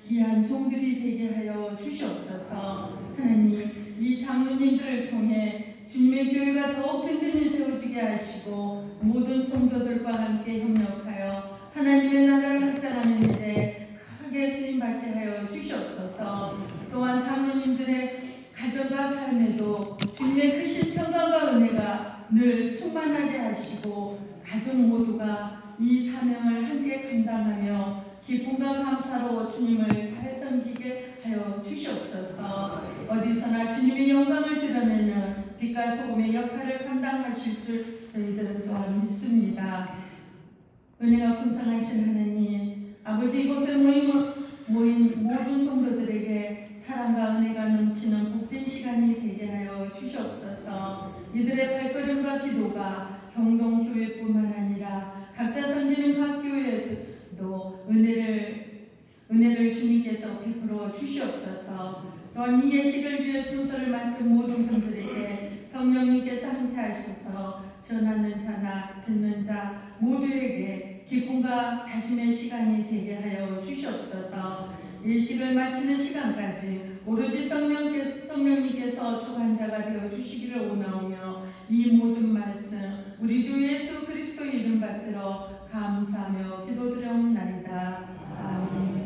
귀한 종들이 되게 하여 주시옵소서. 하나님, 이 장로님들을 통해 주님의 교회가 더욱 든든히 세워지게 하시고 모든 성도들과 함께 협력하여 하나님의 나라를 확장하는 일에 크게 쓰임받게 하여 주시옵소서. 또한 장로님들의 가정과 삶에도 주님의 크신 평강과 은혜가 늘 충만하게 하시고 가족 모두가 이 사명을 함께 감당하며 기쁨과 감사로 주님을 잘 섬기게 하여 주시옵소서. 어디서나 주님의 영광을 드러내는 빛과 소금의 역할을 감당하실 줄 저희들은 또한 믿습니다. 은혜가 풍성하신 하나님, 아버지 이곳에 모인 모든 성도들에게 사랑과 은혜가 넘치는 복된 시간이 되게 하여 주시옵소서. 이들의 발걸음과 기도가 경동교회뿐만 아니라 각자 섬기는 각 교회도 은혜를 주님께서 베풀어 주시옵소서. 또한 이 예식을 위해 순서를 맡은 모든 분들에게 성령님께서 함께 하셔서 전하는 자나 듣는 자 모두에게 기쁨과 다짐의 시간이 되게 하여 주시옵소서. 일식을 마치는 시간까지 오로지 성령님께서 주관자가 되어 주시기를 원하오며 이 모든 말씀 우리 주 예수 그리스도의 이름 받들어 감사하며 기도드려옵나이다. 아멘.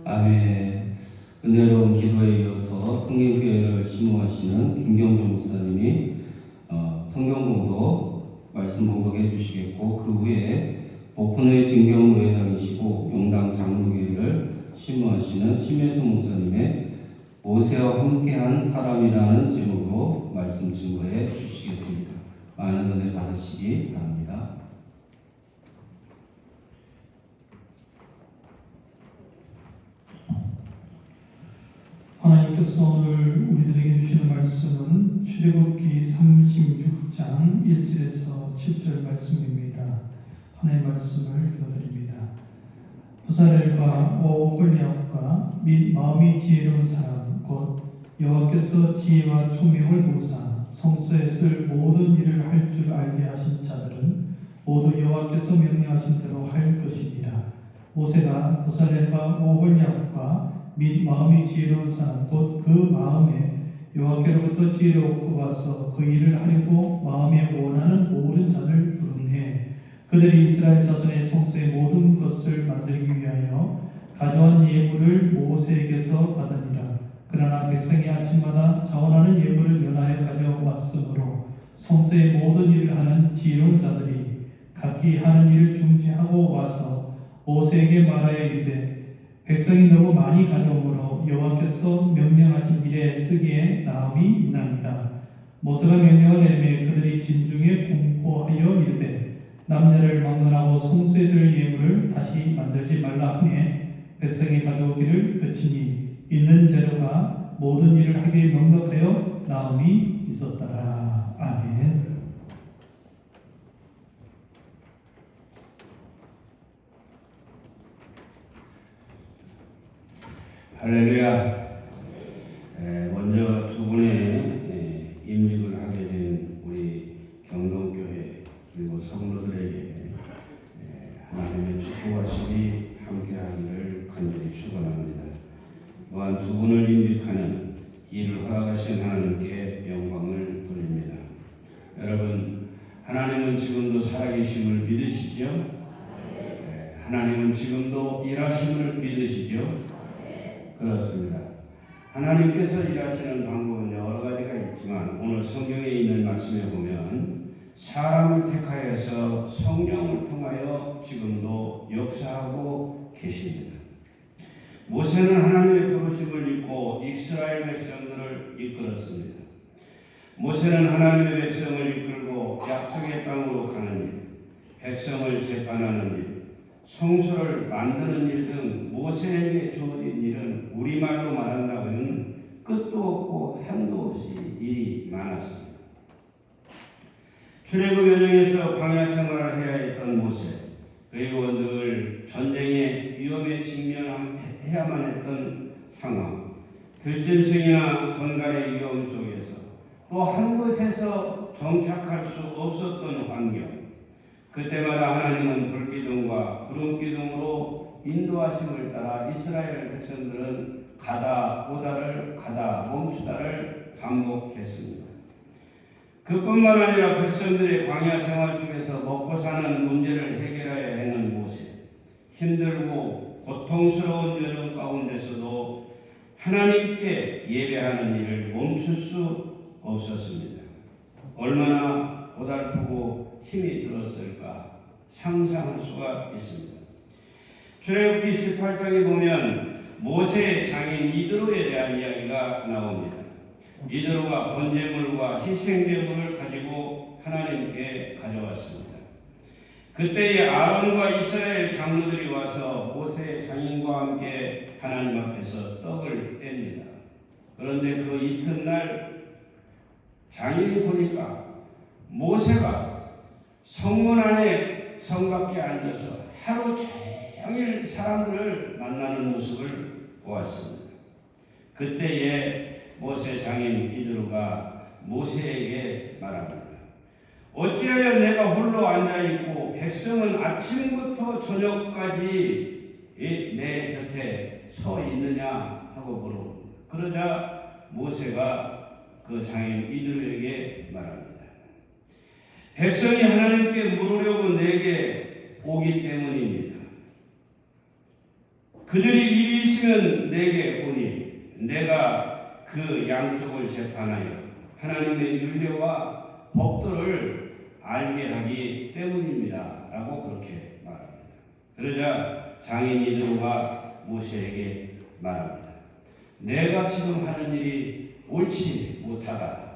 아멘. 은혜로운 기도에 이어서 성경교회를 심호하시는 김경준 목사님이 성경공독 말씀 공독해 주시겠고, 그 후에 오픈회 진경회장이시고 용당 장로교회를 심호하시는 심혜수 목사님의 모세와 함께한 사람이라는 제목으로 말씀 증거해 주시겠습니다. 많은 은혜 받으시기 바랍니다. 하나님께서 오늘 우리들에게 주시는 말씀은 출애굽기 36장 1절에서 7절 말씀입니다. 하나님의 말씀을 읽어드립니다. 부사렐과 오홀리압과 및 마음이 지혜로운 사람 곧 여호와께서 지혜와 총명을 부으사 성소에 쓸 모든 일을 할 줄 알게 하신 자들은 모두 여호와께서 명령하신 대로 할 것이니라. 모세가 부사렐과 오홀리압과 및 마음이 지혜로운 사람 곧 그 마음에 여호와께로부터 지혜를 얻고 와서 그 일을 하려고 마음에 원하는 모든 자를 부르네. 그들이 이스라엘 자손의 성소의 모든 것을 만들기 위하여 가져온 예물을 모세에게서 받으니라. 그러나 백성이 아침마다 자원하는 예물을 연하여 가져왔으므로 성소의 모든 일을 하는 지혜로운 자들이 각기 하는 일을 중지하고 와서 모세에게 말하여 이르되 백성이 너무 많이 가져오므로 여호와께서 명령하신 일에 쓰기에 나음이 있나이다. 모세가 명령을 내리매 그들이 진중에 공포하여 이르되 남녀를 막론하고 성소에 들 예물을 다시 만들지 말라 하매 백성이 가져오기를 그치니 있는 재료가 모든 일을 하기에 넉넉하여 나음이 있었더라. 아멘. 할렐루야. 먼저 두 분의 임직을 하게 된 우리 경동교회 그리고 성도들에게 하나님의 축복하심이 함께하기를 간절히 축원합니다. 또한 두 분을 임직하는 일을 허락하신 하나님께 영광을 돌립니다. 여러분, 하나님은 지금도 살아계심을 믿으시죠? 하나님은 지금도 일하심을 믿으시죠? 그렇습니다. 하나님께서 일하시는 방법은 여러 가지가 있지만 오늘 성경에 있는 말씀에 보면 사람을 택하여서 성령을 통하여 지금도 역사하고 계십니다. 모세는 하나님의 부르심을 입고 이스라엘 백성들을 이끌었습니다. 모세는 하나님의 백성을 이끌고 약속의 땅으로 가는 일, 백성을 재판하는 일, 성소를 만드는 일 등 모세에게 주어진 일은 우리말로 말한다면 끝도 또 한도 없이 일이 많았습니다. 출애굽 여정에서 광야 생활을 해야 했던 모세, 그리고 늘 전쟁의 위험에 직면해야만 했던 상황, 들짐승이나 전갈의 위험 속에서 또 한 곳에서 정착할 수 없었던 환경, 그때마다 하나님은 불기둥과 구름기둥으로 인도하심을 따라 이스라엘 백성들은 가다 오다를 가다 멈추다를 반복했습니다. 그뿐만 아니라 백성들의 광야 생활 속에서 먹고 사는 문제를 해결해야 하는 모세, 힘들고 고통스러운 여정 가운데서도 하나님께 예배하는 일을 멈출 수 없었습니다. 얼마나 고달프고 힘이 들었을까 상상할 수가 있습니다. 출애굽기 18장에 보면 모세의 장인 이드로에 대한 이야기가 나옵니다. 이드로가 번제물과 희생제물을 가지고 하나님께 가져왔습니다. 그때에 아론과 이스라엘 장로들이 와서 모세의 장인과 함께 하나님 앞에서 떡을 뗍니다. 그런데 그 이튿날 장인이 보니까 모세가 성문 안에 성 밖에 앉아서 하루 종일 사람들을 만나는 모습을 보았습니다. 그때에 모세 장인 이드로가 모세에게 말합니다. 어찌하여 내가 홀로 앉아있고 백성은 아침부터 저녁까지 내 곁에 서 있느냐 하고 물어봅니다. 그러자 모세가 그 장인 이드로에게 말합니다. 백성이 하나님께 물으려고 내게 오기 때문입니다. 그들이 일이 있으면 내게 오니 내가 그 양쪽을 재판하여 하나님의 율례와 법도를 알게 하기 때문입니다. 라고 그렇게 말합니다. 그러자 장인 이드로가 모세에게 말합니다. 내가 지금 하는 일이 옳지 못하다.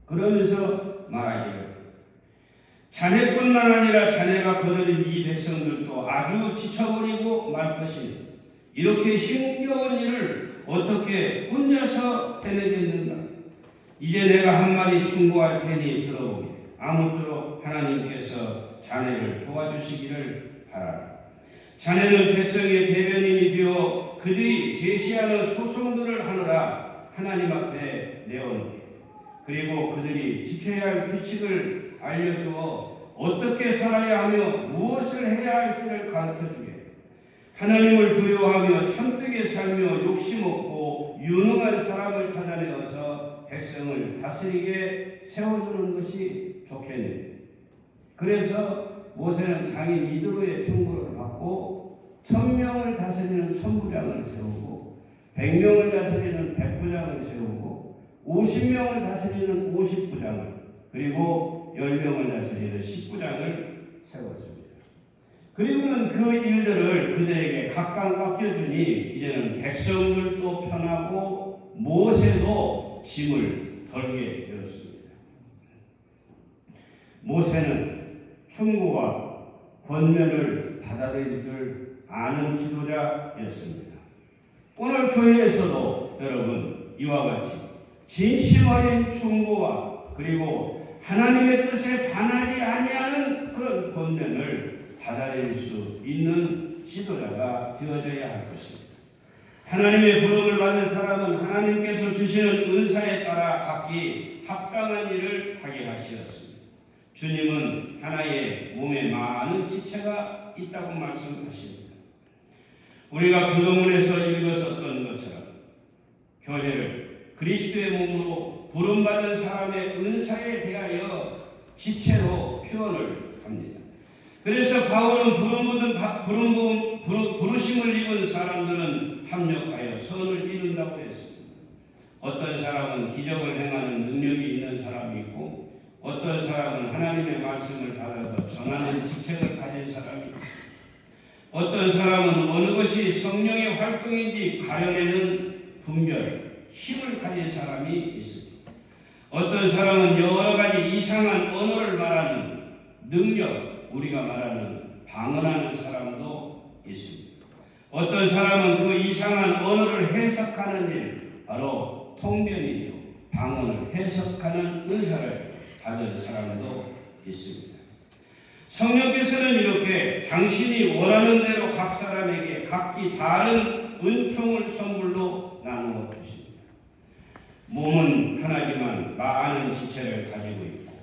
그러면서 말하기를 자네뿐만 아니라 자네가 거느린 이 백성들도 아주 지쳐버리고 말 것이니 이렇게 힘겨운 일을 어떻게 혼자서 해내겠는가? 이제 내가 한마디 충고할 테니 들어보게. 아무쪼록 하나님께서 자네를 도와주시기를 바라라. 자네는 백성의 대변인이 되어 그들이 제시하는 소송들을 하느라 하나님 앞에 내어놓게. 그리고 그들이 지켜야 할 규칙을 알려주어 어떻게 살아야 하며 무엇을 해야 할지를 가르쳐주게. 하나님을 두려워하며 참되게 살며 욕심없고 유능한 사람을 찾아내어서 백성을 다스리게 세워주는 것이 좋겠네. 그래서 모세는 장인 이드로의 충고를 받고 1000명을 다스리는 천부장을 세우고 100명을 다스리는 백부장을 세우고 50명을 다스리는 50부장을 그리고 10명을 다스리는 10부장을 세웠습니다. 그리고는 그 일들을 그들에게 각각 맡겨주니 이제는 백성들도 편하고 모세도 짐을 덜게 되었습니다. 모세는 충고와 권면을 받아들일 줄 아는 지도자였습니다. 오늘 교회에서도 여러분 이와 같이 진심 어린 충고와 그리고 하나님의 뜻에 반하지 아니하는 그런 권면을 받아들일 수 있는 지도자가 되어져야 할 것입니다. 하나님의 부름을 받은 사람은 하나님께서 주시는 은사에 따라 각기 합당한 일을 하게 하시었습니다. 주님은 하나의 몸에 많은 지체가 있다고 말씀하십니다. 우리가 교도문에서 읽었었던 것처럼 교회를 그리스도의 몸으로 부름받은 사람의 은사에 대하여 지체로 표현을 합니다. 그래서 바울은 부르심을 입은 사람들은 합력하여 선을 이룬다고 했습니다. 어떤 사람은 기적을 행하는 능력이 있는 사람이 있고 어떤 사람은 하나님의 말씀을 받아서 전하는 직책을 가진 사람이 있습니다. 어떤 사람은 어느 것이 성령의 활동인지 가려내는 분별, 힘을 가진 사람이 있습니다. 어떤 사람은 여러 가지 이상한 언어를 말하는 능력, 우리가 말하는 방언하는 사람도 있습니다. 어떤 사람은 그 이상한 언어를 해석하는 일, 바로 또 통변이죠. 방언을 해석하는 은사를 받은 사람도 있습니다. 성령께서는 이렇게 당신이 원하는 대로 각 사람에게 각기 다른 은총을 선물로 나누어 주십니다. 몸은 하나지만 많은 지체를 가지고 있고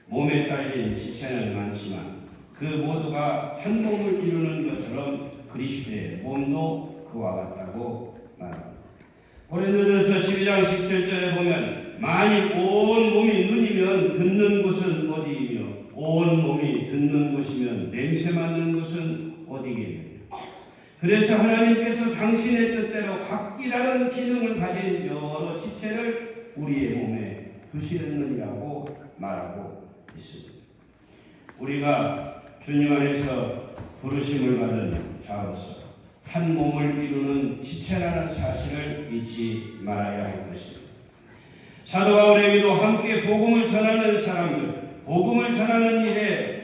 몸에 딸린 지체는 많지만 그 모두가 한 몸을 이루는 것처럼 그리스도의 몸도 그와 같다고 말합니다. 고린도전서 12장 17절에 보면 만일 온 몸이 눈이면 듣는 곳은 어디이며 온 몸이 듣는 곳이면 냄새 맡는 곳은 어디겠느냐. 그래서 하나님께서 당신의 뜻대로 각기 다른 기능을 가진 여러 지체를 우리의 몸에 두시느니라고 말하고 있습니다. 우리가 주님 안에서 부르심을 받은 자로서 한 몸을 이루는 지체라는 사실을 잊지 말아야 할 것입니다. 사도 바울에게도 함께 복음을 전하는 사람들, 복음을 전하는 일에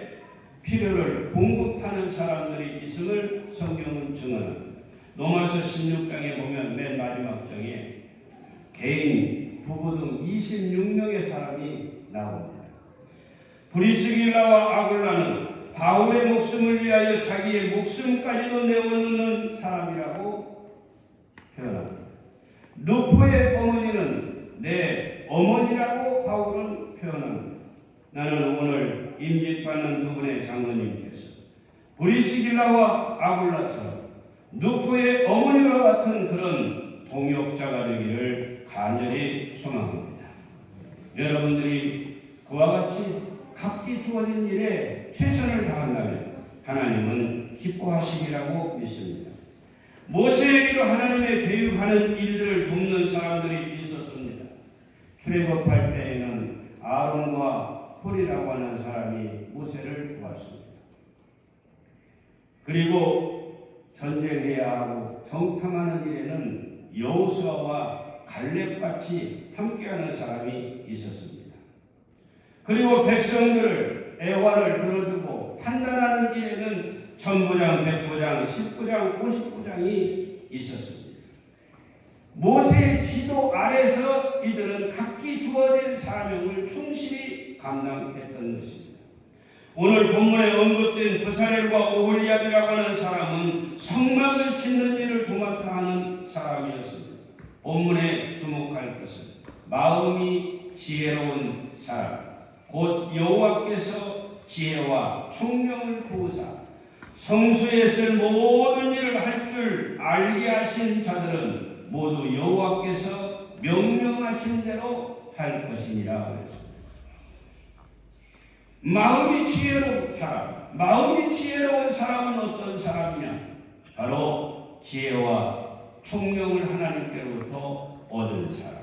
필요를 공급하는 사람들이 있음을 성경은 증언합니다. 로마서 16장에 보면 맨 마지막 장에 개인, 부부 등 26명의 사람이 나옵니다. 브리스길라와 아굴라는 바울의 목숨을 위하여 자기의 목숨까지도 내어놓는 사람이라고 표현합니다. 루포의 어머니는 내 어머니라고 바울은 표현합니다. 나는 오늘 임직받는 두 분의 장로님께서 브리스길라와 아굴라처럼 루포의 어머니와 같은 그런 동역자가 되기를 간절히 소망합니다. 여러분들이 그와 같이 각기 주어진 일에 최선을 다한다면 하나님은 기뻐하시리라고 믿습니다. 모세에게도 하나님의 교육하는 일을 돕는 사람들이 있었습니다. 출애굽할 때에는 아론과 훌이라고 하는 사람이 모세를 도왔습니다. 그리고 전쟁해야 하고 정탐하는 일에는 여호수아와 갈렙같이 함께하는 사람이 있었습니다. 그리고 백성들을 애화를 들어주고 판단하는 일에는 천부장, 백부장, 10부장, 50부장이 있었습니다. 모세의 지도 아래서 이들은 각기 주어진 사명을 충실히 감당했던 것입니다. 오늘 본문에 언급된 부사렐과 오홀리압이라고 하는 사람은 성막을 짓는 일을 도맡아 하는 사람이었습니다. 본문에 주목할 것은 마음이 지혜로운 사람, 곧 여호와께서 지혜와 총명을 부으사 성수에 쓸 모든 일을 할 줄 알게 하신 자들은 모두 여호와께서 명령하신 대로 할 것이니라 그랬습니다. 마음이 지혜로운 사람, 마음이 지혜로운 사람은 어떤 사람이냐? 바로 지혜와 총명을 하나님께로부터 얻은 사람,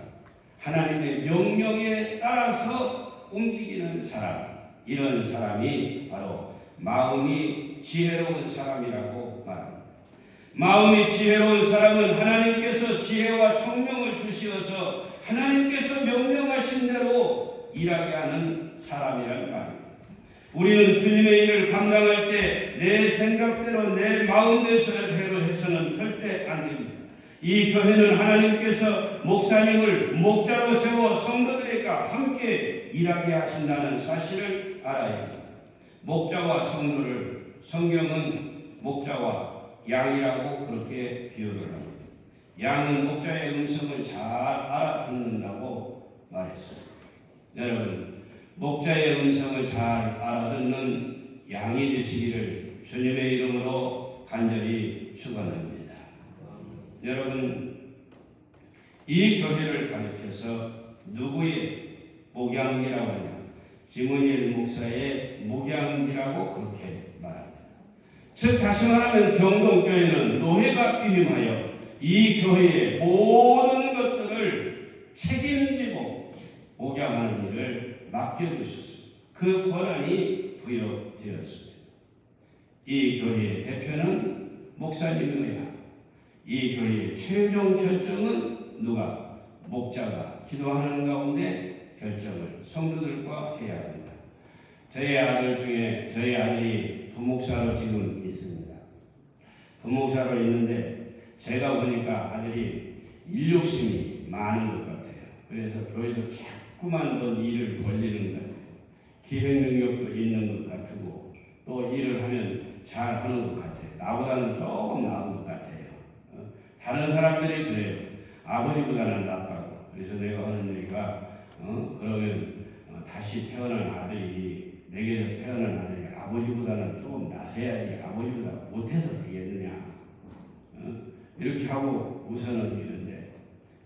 하나님의 명령에 따라서 움직이는 사람, 이런 사람이 바로 마음이 지혜로운 사람이라고 말합니다. 마음이 지혜로운 사람은 하나님께서 지혜와 총명을 주시어서 하나님께서 명령하신 대로 일하게 하는 사람이라는 말입니다. 우리는 주님의 일을 감당할 때 내 생각대로 내 마음대로 해서는 절대 안 됩니다. 이 교회는 하나님께서 목사님을 목자로 세워 성도들과 함께 일하게 하신다는 사실을 알아야 합니다. 목자와 성도를 성경은 목자와 양이라고 그렇게 비유를 합니다. 양은 목자의 음성을 잘 알아듣는다고 말했어요. 여러분, 목자의 음성을 잘 알아듣는 양이 되시기를 주님의 이름으로 간절히 축원합니다. 여러분, 이 교회를 가리켜서 누구의 목양지라고 하냐? 김은일 목사의 목양지라고 그렇게 말합니다. 즉 다시 말하면 경동교회는 노회가 위임하여 이 교회의 모든 것들을 책임지고 목양하는 일을 맡겨주셨습니다. 그 권한이 부여되었습니다. 이 교회의 대표는 목사님이어야 이 교회의 최종 결정은 누가? 목자가 기도하는 가운데 결정을 성도들과 해야 합니다. 저희 아들 중에 저희 아들이 부목사로 지금 있습니다. 부목사로 있는데 제가 보니까 아들이 일욕심이 많은 것 같아요. 교회에서 자꾸만 뭔 일을 벌리는 것 같아요. 기획 능력도 있는 것 같고 또 일을 하면 잘 하는 것 같아요. 나보다는 조금 나은 것 같아요. 다른 사람들이 그래요. 아버지보다는 낫다고. 그래서 내가 하는 얘기가 그러면 다시 태어난 아들이 내게서 태어난 아들이 아버지보다는 조금 나서야지 아버지보다 못해서 되겠느냐. 이렇게 하고 우선은 이런데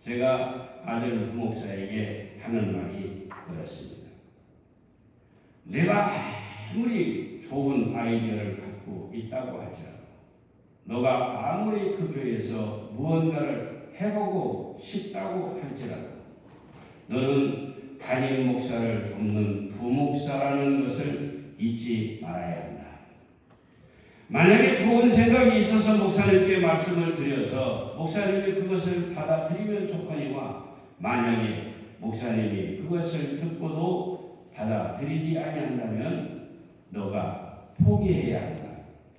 제가 아들 부목사에게 하는 말이 그렇습니다. 내가 아무리 좋은 아이디어를 갖고 있다고 할지라도 너가 아무리 그 교회에서 무언가를 해보고 싶다고 할지라도 너는 담임 목사를 돕는 부목사라는 것을 잊지 말아야 한다. 만약에 좋은 생각이 있어서 목사님께 말씀을 드려서 목사님이 그것을 받아들이면 좋거니와 만약에 목사님이 그것을 듣고도 받아들이지 아니한다면 너가 포기해야 한다.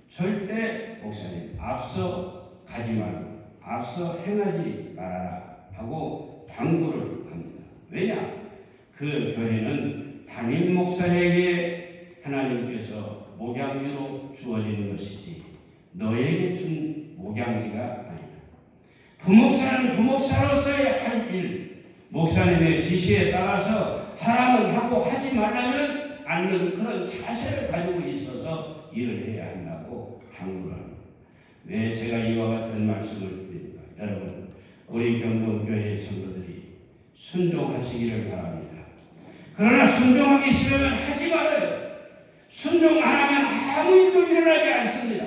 절대 목사님 앞서 가지 말고 앞서 행하지 말아라 하고 당부를 합니다. 왜냐? 그 교회는 담임 목사에게 하나님께서 목양지로 주어지는 것이지 너에게 준 목양지가 아니다. 부목사는 부목사로서의 할 일, 목사님의 지시에 따라서 하라면 하고 하지 말라면 않는 그런 자세를 가지고 있어서 일을 해야 한다고 당부를 합니다. 왜 제가 이와 같은 말씀을 드립니까? 여러분, 우리 경동교회의 성도들이 순종하시기를 바랍니다. 그러나 순종하기 싫으면 하지 말아요. 순종 안 하면 아무 일도 일어나지 않습니다.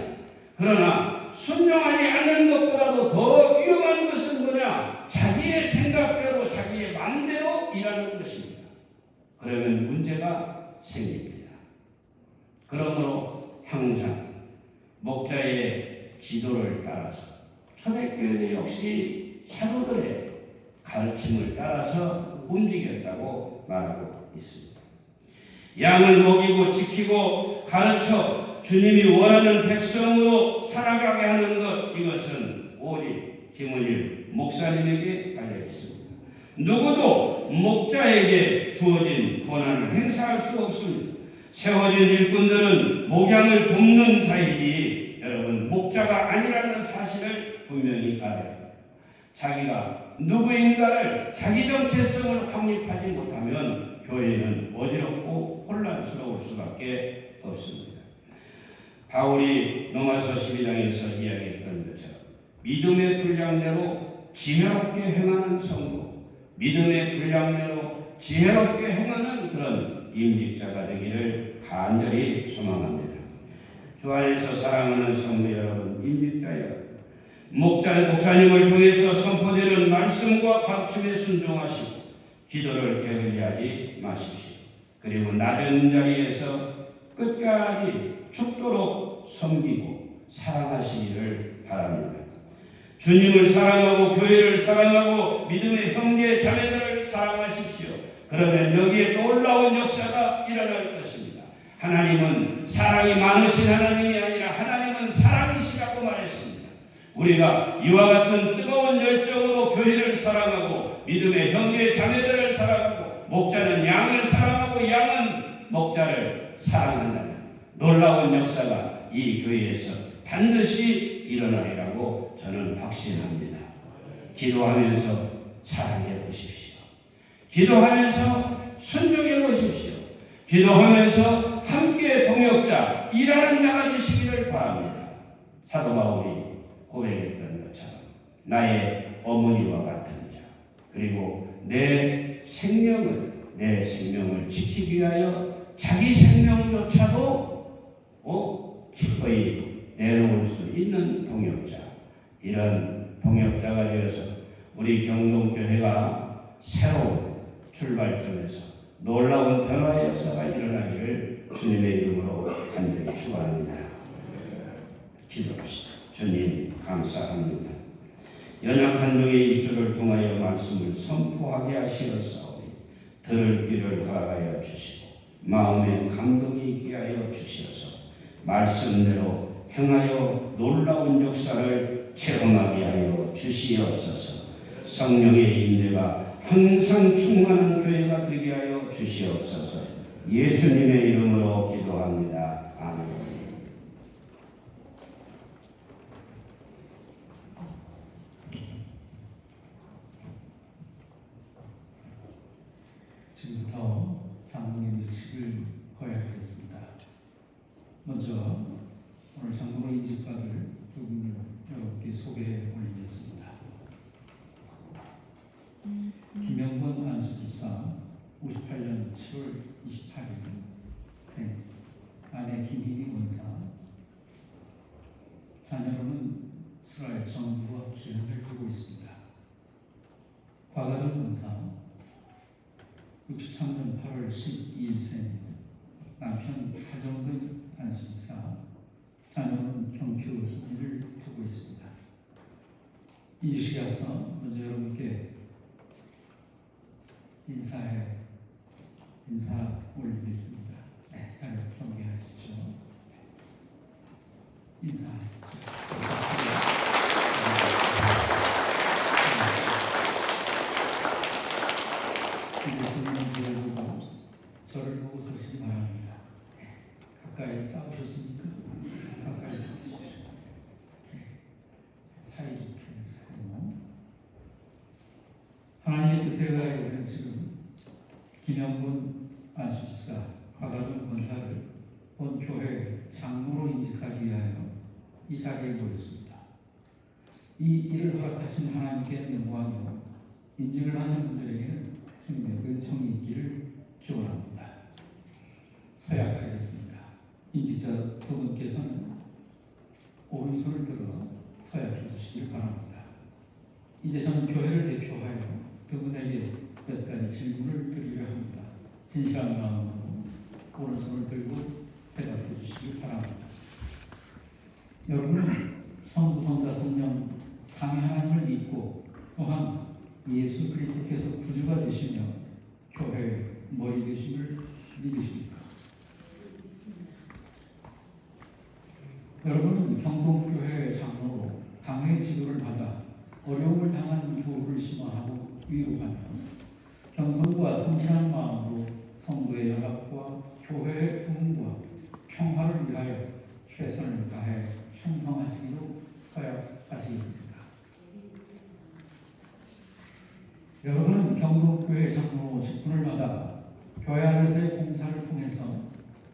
그러나 순종하지 않는 것보다도 더 위험한 것은 뭐냐? 자기의 생각대로 자기의 마음대로 일하는 것입니다. 그러면 문제가 생깁니다. 그러므로 항상 목자의 지도를 따라서 초대교회 역시 사도들의 가르침을 따라서 움직였다고 말하고 있습니다. 양을 먹이고 지키고 가르쳐 주님이 원하는 백성으로 살아가게 하는 것, 이것은 오직 김은일 목사님에게 달려 있습니다. 누구도 목자에게 주어진 권한을 행사할 수 없습니다. 세워진 일꾼들은 목양을 돕는 자이지 여러분 목자가 아니라는 사실을 분명히 알아요. 자기가 누구인가를 자기 정체성을 확립하지 못하면 교회는 어지럽고 혼란스러울 수밖에 없습니다. 바울이 로마서 12장에서 이야기했던 것처럼 믿음의 분량대로 지혜롭게 행하는 성도, 믿음의 분량대로 지혜롭게 행하는 그런 임직자가 되기를 간절히 소망합니다. 주 안에서 사랑하는 성도 여러분, 임직자 여러분, 목사님을 통해서 선포되는 말씀과 가르침에 순종하시고 기도를 게을리하지 마십시오. 그리고 낮은 자리에서 끝까지 죽도록 섬기고 사랑하시기를 바랍니다. 주님을 사랑하고 교회를 사랑하고 믿음의 형제 자매들을 사랑하십시오. 그러면 여기에 놀라운 역사가 일어날 것입니다. 하나님은 사랑이 많으신 하나님이 아니라 하나님은 사랑이시라고 말했습니다. 우리가 이와 같은 뜨거운 열정으로 교회를 사랑하고 믿음의 형제 자매들을 사랑하고 목자는 양을 사랑하고 양은 목자를 사랑한다면 놀라운 역사가 이 교회에서 반드시 일어나리라고 저는 확신합니다. 기도하면서 사랑해 보십시오. 기도하면서 순종해 보십시오. 기도하면서 함께 동역자, 일하는 자가 되시기를 바랍니다. 사도 바울이 고백했던 것처럼 나의 어머니와 같은 자, 그리고 내 생명을 지키기 위하여 자기 생명조차도 기꺼이 내놓을 수 있는 동역자, 이런 동역자가 되어서 우리 경동교회가 새로운 출발점에서 놀라운 변화의 역사가 일어나기를 주님의 이름으로 간절히 축원합니다. 기도합시다. 주님 감사합니다. 연약한 종의 입술을 통하여 말씀을 선포하게 하시었사오니 들을 귀를 허락하여 주시고 마음에 감동이 있게 하여 주시어서 말씀대로 행하여 놀라운 역사를 체험하게 하여 주시옵소서. 성령의 인내가 항상 충만한 교회가 되게 하여 주시옵소서. 예수님의 이름으로 기도합니다. 아멘. 지금부터 장로님 주식을 거행하겠습니다. 먼저 오늘 장로 인직받을 두 분을 여러분께 소개해 올리겠습니다. 김영권 안수집사 58년 7월 28일 생, 아내 김희미 원사, 자녀로는 이스라엘 정부와 기능을 두고 있습니다. 과가정 원사 63년 8월 12일생, 남편 하정근 안수집사, 자녀는 경표 희진을 두고 있습니다. 이 시기에 앞서 먼저 여러분께 인사 올리겠습니다. 네, 잘 경계하시죠. 인사하시죠. 이제 보고 저를 보고 서시기 바랍니다. 가까이 싸우셨습니까? 가까이 붙으시죠. 사이좋게 해서 하나님의 뜻에 의하여 우리는 지금 김영근 안수집사, 과가정 권사를 본 교회 장로로 인직하기 위하여 이 자리에 모였습니다. 이 일을 허락하신 하나님께 영광이요, 인직을 하는 분들에게는 주님의 은총이 있기를 기원합니다. 서약하겠습니다. 인직자 두 분께서는 오른손을 들어 서약해 주시길 바랍니다. 이제 저는 교회를 대표하여 두 분에게 몇 가지 질문을 드리려 합니다. 진실한 마음으로 오른손을 들고 대답해 주시길 바랍니다. 여러분은 성부, 성자, 성령 삼위 하나님을 믿고 또한 예수 그리스도께서 구주가 되시며 교회의 머리 되심을 믿으십니까? 여러분은 경동교회 장로로 당회 지도를 받아 어려움을 당한 교우를 심화하고 위로하며 겸손과 성실한 마음으로 성도의 연합과 교회의 부흥과 평화를 위하여 최선을 다해 충성하시기로 서약하시겠습니다. 여러분은 경동교회 장로 직분을 받아 교회 안에서의 봉사를 통해서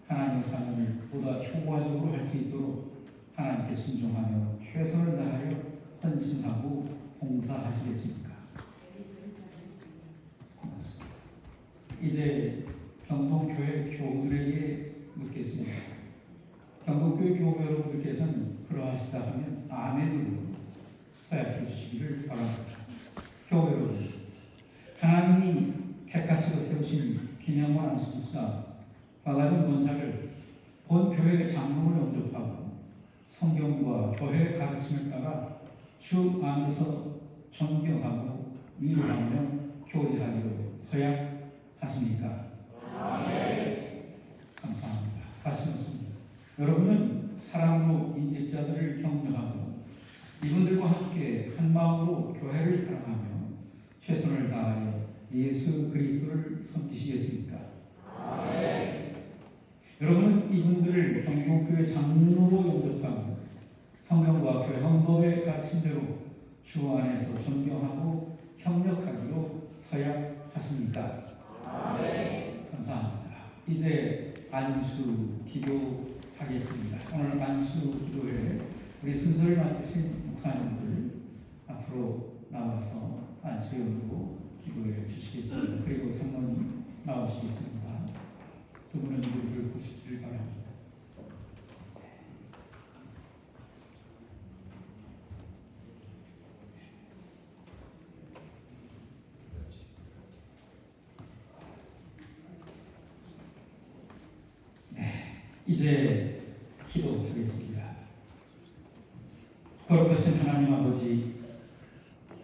하나님의 사명을 보다 효과적으로 할 수 있도록 하나님께 순종하며 최선을 다하여 헌신하고 봉사하시겠습니까? 고맙습니다. 이제 경동교회 교우들에게 묻겠습니다. 경동교회 교우 여러분들께서는 그러하시다 하면 아멘으로 서약해 주시기를 바랍니다. 교우 여러분, 하나님이 택하시고 세우신 김영권 안수집사, 과가정 권사를 본 교회 장로를 영접하고 성경과 교회의 가르침을 따라 주 안에서 존경하고 위로하며 교제하기로 서약하십니까? 감사합니다. 다시 묻습니다. 여러분은 사랑으로 인직자들을 격려하고 이분들과 함께 한 마음으로 교회를 사랑하며 최선을 다하여 예수 그리스도를 섬기시겠습니까? 여러분은 이분들을 경동교회 장로로 영접하고 성경과 교회 헌법의 가르침대로 주 안에서 존경하고 협력하기로 서약하십니까? 감사합니다. 이제 안수 기도하겠습니다. 오늘 안수 기도에 우리 순서를 맡으신 목사님들 앞으로 나와서 안수용으로 기도해 주시겠습니다. 그리고 장로님 나오시겠습니다. 두 분은 무릎을 보시길 바랍니다. 이제 기도하겠습니다. 거룩하신 하나님 아버지,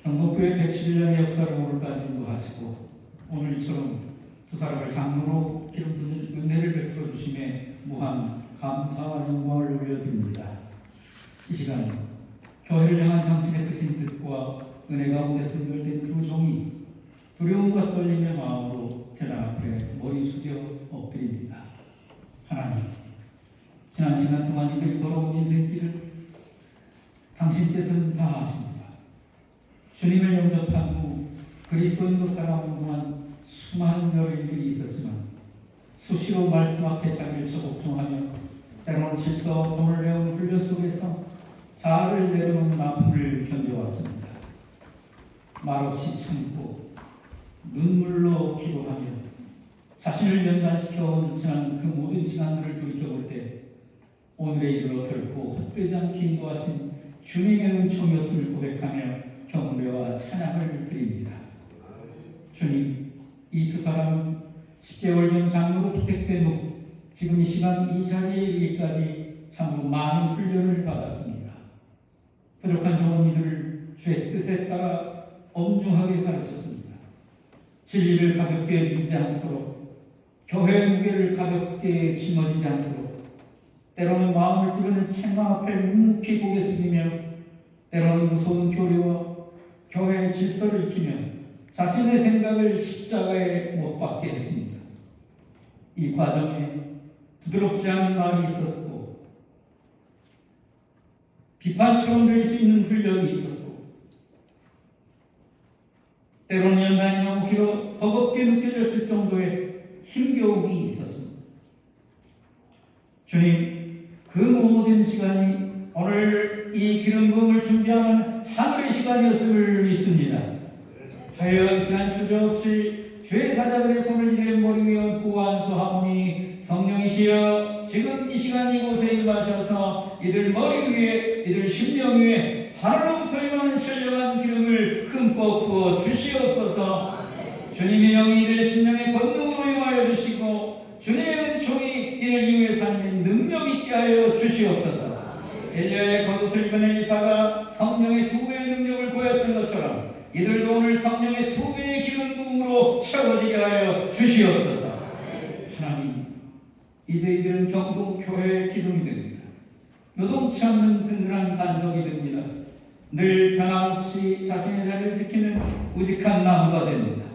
경동교회 111년의 역사를 오늘까지 인도하시고 오늘처럼 두 사람을 장로로 기름 부은 은혜를 베풀어 주심에 무한 감사와 영광을 올려드립니다. 이 시간 교회를 향한 당신의 크신 뜻과 은혜 가운데 선별된 두 종이 두려움과 떨림의 마음으로 제단 앞에 머리 숙여 엎드립니다. 하나님, 지난 시간 동안 이들이 걸어온 인생길을 당신께서는 다 아십니다. 주님을 영접한 후 그리스도인으로 살아온 동안 수많은 여인들이 있었지만 수시로 말씀 앞에 자기를 적복종하며 때로는 질서와 돈을 내온 훈련 속에서 자아를 내려놓는 아픔을 견뎌왔습니다. 말없이 참고 눈물로 기도하며 자신을 연단시켜온 지난 그 모든 시간들을 돌이켜볼 때 오늘에 이르러 결코 헛되지 않게 인도하신 주님의 은총이었음을 고백하며 경배와 찬양을 드립니다. 주님, 이 두 사람은 10개월 전 장로로 피택된 후 지금 이 시간 이 자리에 이르기까지 참으로 많은 훈련을 받았습니다. 부족한 종은 이들을 주의 뜻에 따라 엄중하게 가르쳤습니다. 진리를 가볍게 여기지 않도록, 교회의 무게를 가볍게 짊어지지 않도록, 때로는 마음을 찌르는 책망 앞에 묵묵히 고개 숙이며 때로는 무서운 교리와 교회의 질서를 익히며 자신의 생각을 십자가에 못 박게 했습니다. 이 과정에 부드럽지 않은 말이 있었고 비판처럼 될 수 있는 훈련이 있었고 때로는 연단이 너무 길어 버겁게 느껴졌을 정도의 힘겨움이 있었습니다. 주님, 그 모든 시간이 오늘 이 기름 부음을 준비하는 하늘의 시간이었음을 믿습니다. 하여간 시간 주저없이 죄 사자들의 손을 이내 머리 위에 얹고 안수하오니 성령이시여 지금 이 시간 이곳에 임하셔서 이들 머리 위에 이들 심령 위에 하늘로부터 임하는 신령한 기름을 흠뻑 부어 주시옵소서. 주님의 영이 이들 심령의 권능으로 임하여 주시고 주님의 은총이 이들 이후에 삶의 능력 있게 하여 주시옵소서. 엘리야의 겉옷을 입은 엘리사가 성령의 두 배의 능력을 보였던 것처럼 이들도 오늘 성령의 두 배의 기름 부음으로 채워지게 하여 주시옵소서. 하나님, 이제 이들은 경동교회의 기둥이 됩니다. 요동치 않는 든든한 반석이 됩니다. 늘 변함없이 자신의 자리를 지키는 우직한 나무가 됩니다.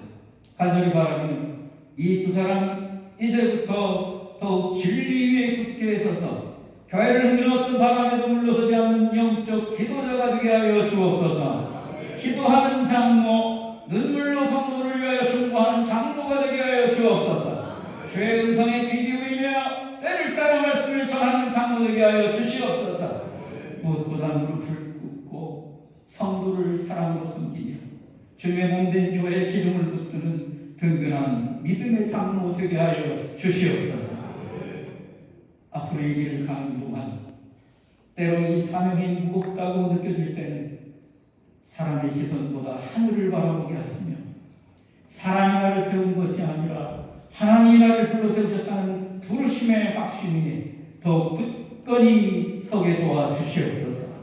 간절히 바라기는 이 두 사람 이제부터 더욱 진리 위에 굳게 서서 교회를 흔드는 어떤 바람에도 물러서지 않는 영적 지도자가 되게 하여 주옵소서. 기도하는 장로, 눈물로 성도를 위하여 충고하는 장로가 되게 하여 주옵소서. 주의 음성에 귀 기울이며 때를 따라 말씀을 전하는 장로 되게 하여 주시옵소서. 무엇보다 무릎을 꿇고 성도를 사랑으로 섬기며 주님의 몸된 교회의 기름을 붙드는 든든한 믿음의 장로 되게 하여 주시옵소서. 앞으로 이 길을 가는 동안 때로 이 사명이 무겁다고 느껴질 때는 사람의 시선보다 하늘을 바라보게 하시며 사람이 나를 세운 것이 아니라 하나님이 나를 불러세우셨다는 부르심의 확신이 더욱 굳건히 서게 도와주시옵소서.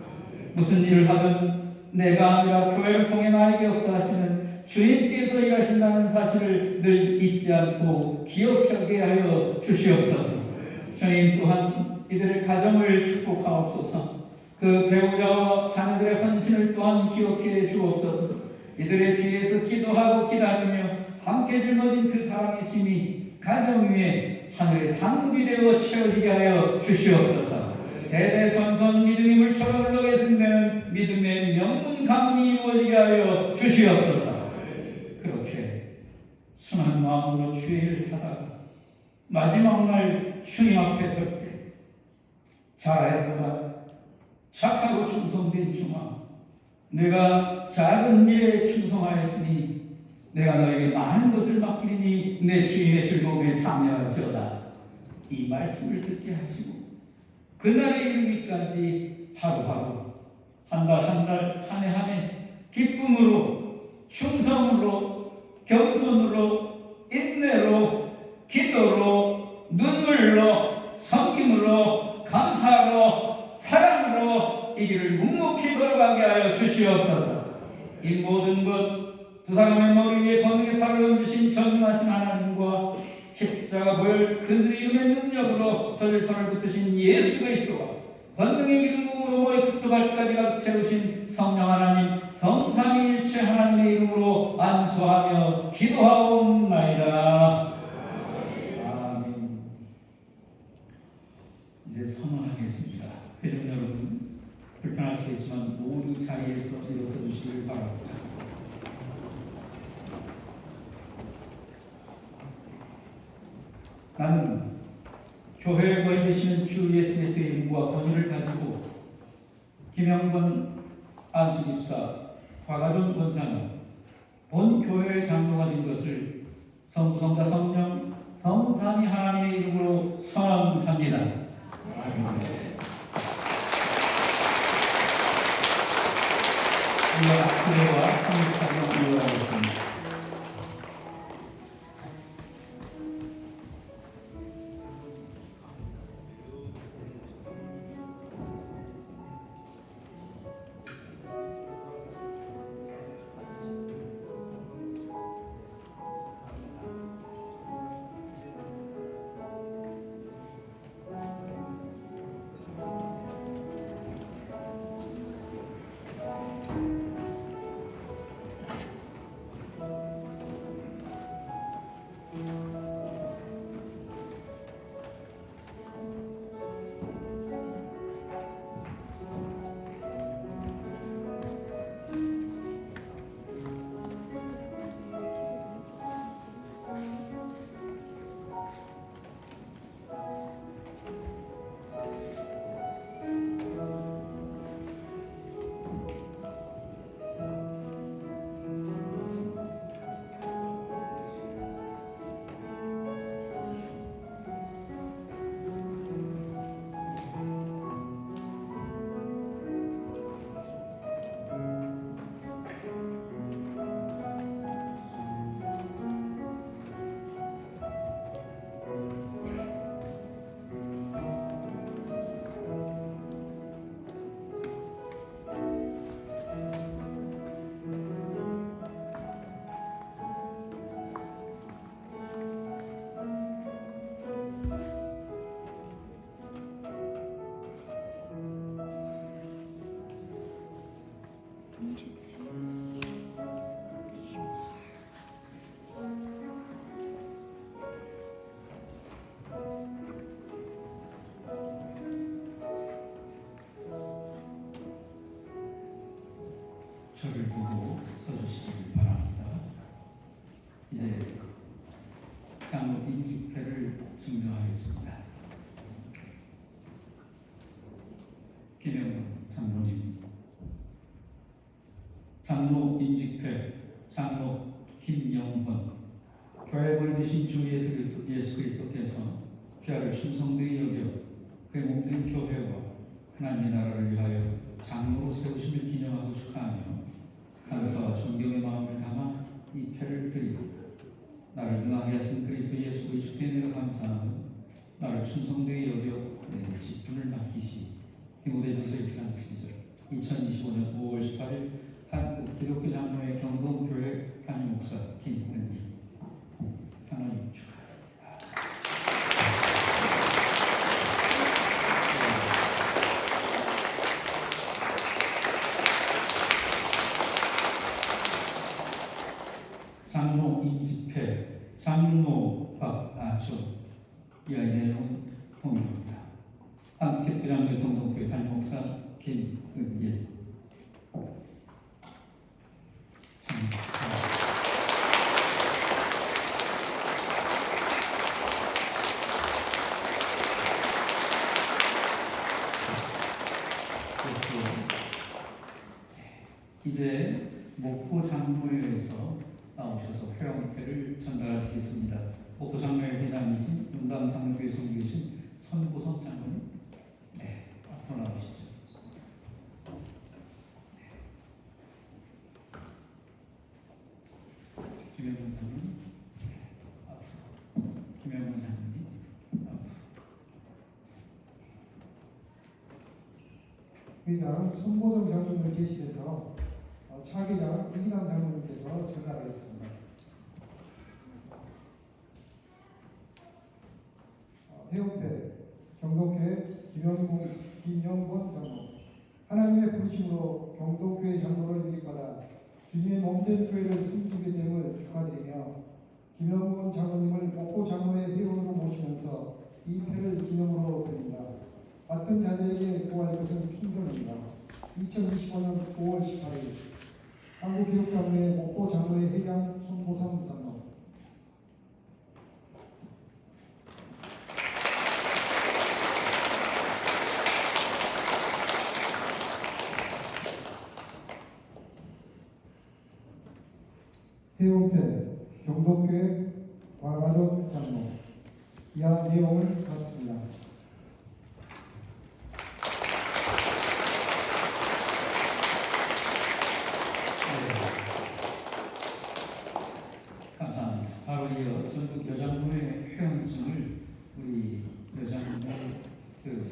무슨 일을 하든 내가 아니라 교회를 통해 나에게 역사하시는 주님께서 일하신다는 사실을 늘 잊지 않고 기억하게 하여 주시옵소서. 주님 또한 이들의 가정을 축복하옵소서. 그 배우자와 자녀들의 헌신을 또한 기억해 주옵소서. 이들의 뒤에서 기도하고 기다리며 함께 짊어진 그 사랑의 짐이 가정 위에 하늘의 상급이 되어 채워지게 하여 주시옵소서. 대대손손 믿음이 물처럼 흘러계승되는 믿음의 명문 가문이 이루어지게 하여 주시옵소서. 그렇게 순한 마음으로 주의 일을 하다가 마지막 날 주님 앞에 설 때 잘하였도다 착하고 충성된 종아, 내가 작은 일에 충성하였으니 내가 너에게 많은 것을 맡기니 내 주인의 즐거움에 참여하여라. 이 말씀을 듣게 하시고 그날에 이르기까지 하루하루 한 달 한 달 한 해 한 해 기쁨으로 충성으로 겸손으로 인내로 기도로 눈물로 섬김으로 감사로 사랑으로 이 길을 묵묵히 걸어가게 하여 주시옵소서. 이 모든 것 두 사람의 머리 위에 권능의 팔을 얹으신 전능하신 하나님과 십자가 보혈 그 이름의 능력으로 저를 손을 붙드신 예수 그리스도가 권능의 이름으로 머리부터 발까지 채우신 성령 하나님 성삼위일체 하나님의 이름으로 안수하며 기도하옵나이다. 아멘. 이제 선언하겠습니다. 회중 여러분, 불편할 수 있지만 모두 자리에서 일어서 주시길 바랍니다. 나는 교회에 거리되시는 주 예수 그리스도의 이름과 권위를 가지고 김영건 안수집사 과가존 권사는 본 교회의 장로가 된 것을 성부성자 성령 성삼위 하나님의 이름으로 선언합니다. 우리가 악수회와 성립사를 이어가겠습니다. 저를 보고 서주시길 바랍니다. 이제 장로 인직회를 증명하겠습니다. 김영건 장로님, 장로 인직회 장로 김영건, 교회 보내주신 주 예수 그리스도께서 귀하를 충성되이 여겨 그의 몸된 교회와 하나님의 나라를 위하여 장로로 세우심을 기념하고 축하하며 감사와 존경의 마음을 담아 이 패를 드리고 나를 능하게 하신 그리스도 예수의 주께 내가 감사하며 나를 충성되이 여겨 내 직분을 맡기시. 디모데전서 1장 12절 2025년 5월 18일 한 기독교 장로의 경동교회 담임 목사 김은희. 하나님 축하합니다. 장로 인집회 장로 박아준 이 아이 내용 동의합니다. 한국교회 경동교회 담임 목사 김은희. 이제 목포 장로회에서 나오셔서 회원패를 전달하시겠습니다. 목포 장로회 회장이신 용담 장로교회 성교신 선보성 장로님, 네, 앞으로 나오시죠. 김영건 장로님, 앞으로. 김영건 장로님, 앞으로. 회장 손보성 장로님을 제시해서 차기장 이기남 장로님께서 전달하겠습니다. 회원패 경동교회 김영공 김영권 장로, 하나님의 부르심으로 경동교회 장로로 임직받아 주님의 몸된 교회를 섬기게 됨을 축하드리며 김영권 장로님을 목포 장로의 회원으로 모시면서 이 패를 기념으로 드립니다. 같은 자녀에게 구할 것은 충성입니다. 2025년 5월 18일 한국기독장로회 목포 장로회 회장 손보상 장로. 해운대 경동교회 과가론 장로. 이하 내용을 받습니다. 감사합니다. 바로 이어 전국 여장부의 회원증을 우리 여장부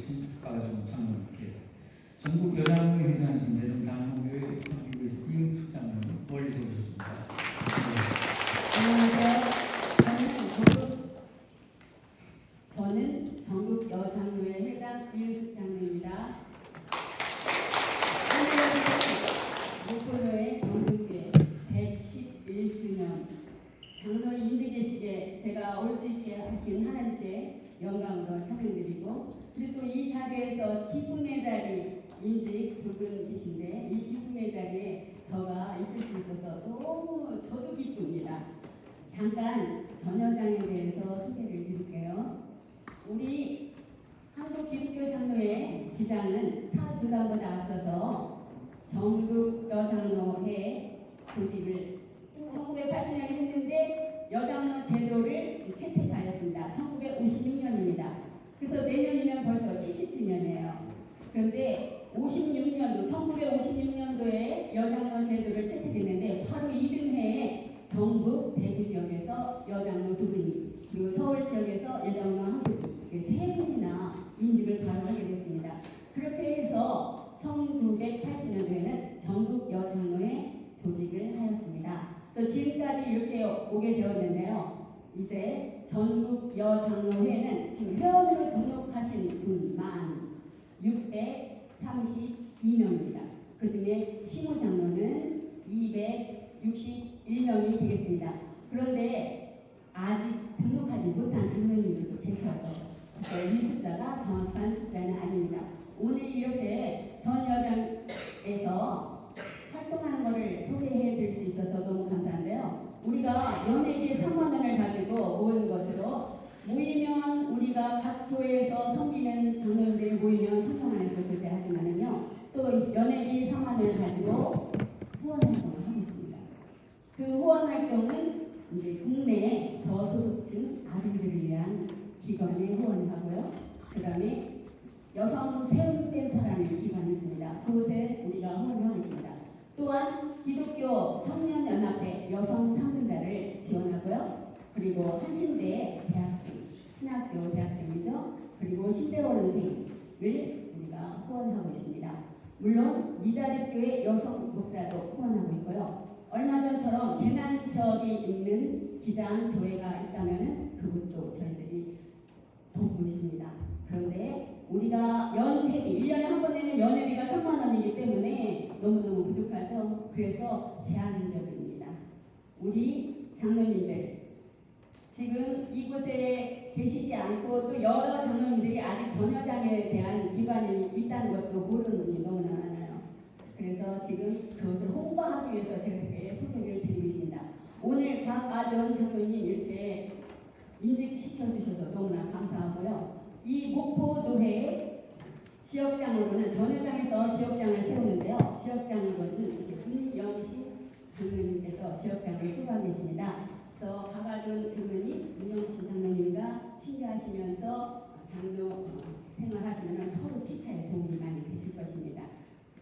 신가정 장로님께, 전국 여장부 회장이신 대전 당무교회 성교에서 이은숙 장로님 멀리 오겠습니다. 안녕하세요. 저는 전국 여장로회 회장 이은숙 장로입니다. 목포교회 경북교회 111주년 장로 인재계식에 제가 올 수 있게 하신 하나님께 영광으로 찬양드리고, 그리고 또 이 자리에서 기쁨의 자리 인직 두 분 계신데 이 기쁨의 자리에 저가 있을 수 있어서 너무 저도 기쁩니다. 잠깐 전여장에 대해서 소개를 드릴게요. 우리 한국기독교 장로회 기장은 타 교단보다 앞서서 전국 여장로회 조직을 1980년에 했는데 여장로 제도를 채택하였습니다. 1956년입니다. 그래서 내년이면 벌써 70주년이에요. 그런데 56년도 1956년도에 여장로 제도를 채택했는데 바로 이듬해에 경북 대구 지역에서 여장로 2분이, 그리고 서울 지역에서 여장로 1분이, 3분이나 인직을 바로 하게 됐습니다. 그렇게 해서 1980년도에는 전국 여장로회 조직을 하였습니다. 그래서 지금까지 이렇게 오게 되었는데요. 이제 전국 여장로회는 지금 회원으로 등록하신 분만 632명입니다. 그 중에 시무장로는 261명이 되겠습니다. 그런데 아직 등록하지 못한 장로님들도 계셔요. 그래서 이 숫자가 정확한 숫자는 아닙니다. 오늘 이렇게 전여장에서 활동하는 것을 소개해 드릴 수 있어서 너무 감사한데요. 우리가 연회비 3만 원을 가지고 모은 것으로 모이면 우리가 각 교회에서 섬기는 장로님들이 모이면 성경안에서 교대하지만은요, 또 연회비 3만 원을 가지고 후원 활동을 하고 있습니다. 그 후원 활동은 이제 국내 저소득층 아동들을 위한 기관에 후원을 하고요. 그 다음에 여성 세움센터라는 기관이 있습니다. 그곳에 우리가 후원을 하고 있습니다. 또한 기독교 청년연합회 여성 상등자를 지원하고요. 그리고 한신대 대학생, 신학교 대학생이죠. 그리고 신대원생을 우리가 후원하고 있습니다. 물론 미자립교회 여성 목사도 후원하고 있고요. 얼마 전처럼 재난 지역이 있는 기장 교회가 있다면 그것도 저희들이 돕고 있습니다. 그런데 우리가 연회비, 1년에 한 번 내는 연회비가 3만 원이기 때문에 너무너무 부족하죠. 그래서 제한적입니다. 우리 장로님들 지금 이곳에 계시지 않고 또 여러 장로님들이 아직 전여장에 대한 기관이 있다는 것도 모르는 분이 너무나 많아요. 그래서 지금 그것을 홍보하기 위해서 제가 이렇게 소개를 드리고 있습니다. 오늘 박아전 장로님 이렇게 인직시켜 주셔서 너무나 감사하고요. 이 목포노회 지역장으로는 전여장에서 지역장을 세우는데요. 지역장으로는 문영식 장로님께서 지역장을 수고하고 계십니다. 그래서 박아준 장로님, 문영식 장로님과 친교하시면서 장로 생활하시면 서로 피차에 도움이 많이 되실 것입니다.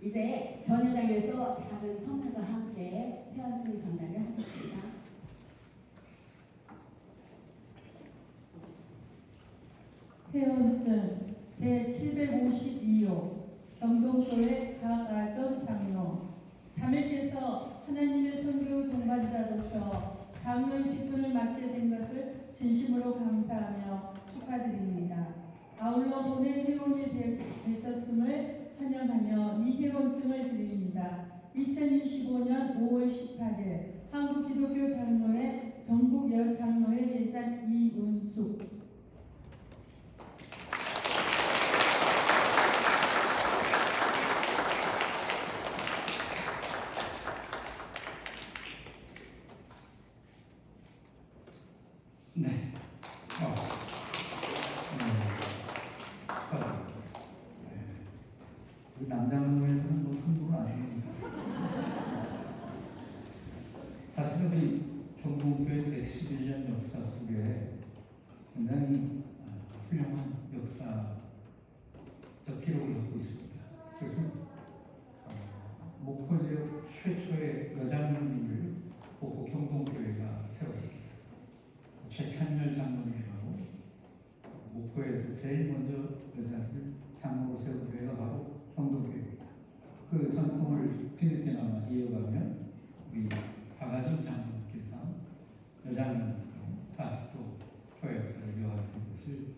이제 전여장에서 작은 선물과 함께 회원증 전달을 하겠습니다. 회원증 제752호 경동교회 박아전 장로, 자매께서 하나님의 선교 동반자로서 장로의 직분을 맡게 된 것을 진심으로 감사하며 축하드립니다. 아울러 본회 회원이 되셨음을 환영하며 이계원증을 드립니다. 2025년 5월 18일 한국기독교 장로회 전국 여장로회 회장 이은숙. 네, 고맙습니다. 우리 남장로에서는 뭐 승부를 안 합니다. 사실은 우리 경북교회 111년 역사 속에 굉장히 훌륭한 역사적 기록을 갖고 있습니다. 그래서 목포 지역 최초의 여장로님을 목포 경동교회가 세웠습니다. 최찬열 장로님이라고 목포에서 제일 먼저 여자를 장로로 세운 교회가 바로 경동교회입니다. 그 전통을 뒤늦게나마 이어가면 우리 박아준 장로님께서 여장로님으로 다시 또 교회 역사를 이어가는 것을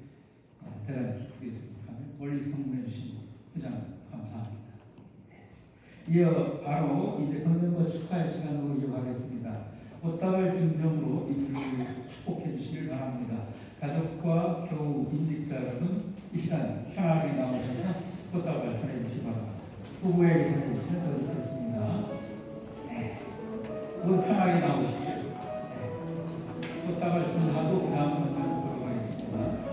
대단히 기쁘게 생각하며 멀리 성문해 주신 회장 감사합니다. 이어 바로 이제 건전과 축하의 시간으로 이어가겠습니다. 꽃다발 증정으로 이 교회를 축복해 주시길 바랍니다. 가족과 교우 인직자 여러분 이 시간 편하게 나오셔서 꽃다발 전해주시기 바랍니다. 부부에게 전해주시면 더 좋겠습니다. 네. 모두 편하게 나오시죠. 네. 꽃다발 전하고 그 다음 건전 보도록 하겠습니다.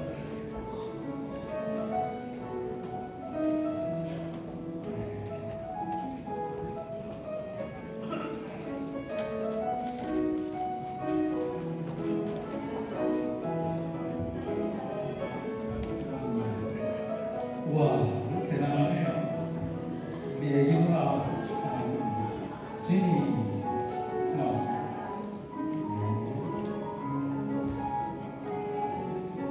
우와, 대단하네요. 우리 애기가 나와서 축하합니다. 진이 나왔습니다.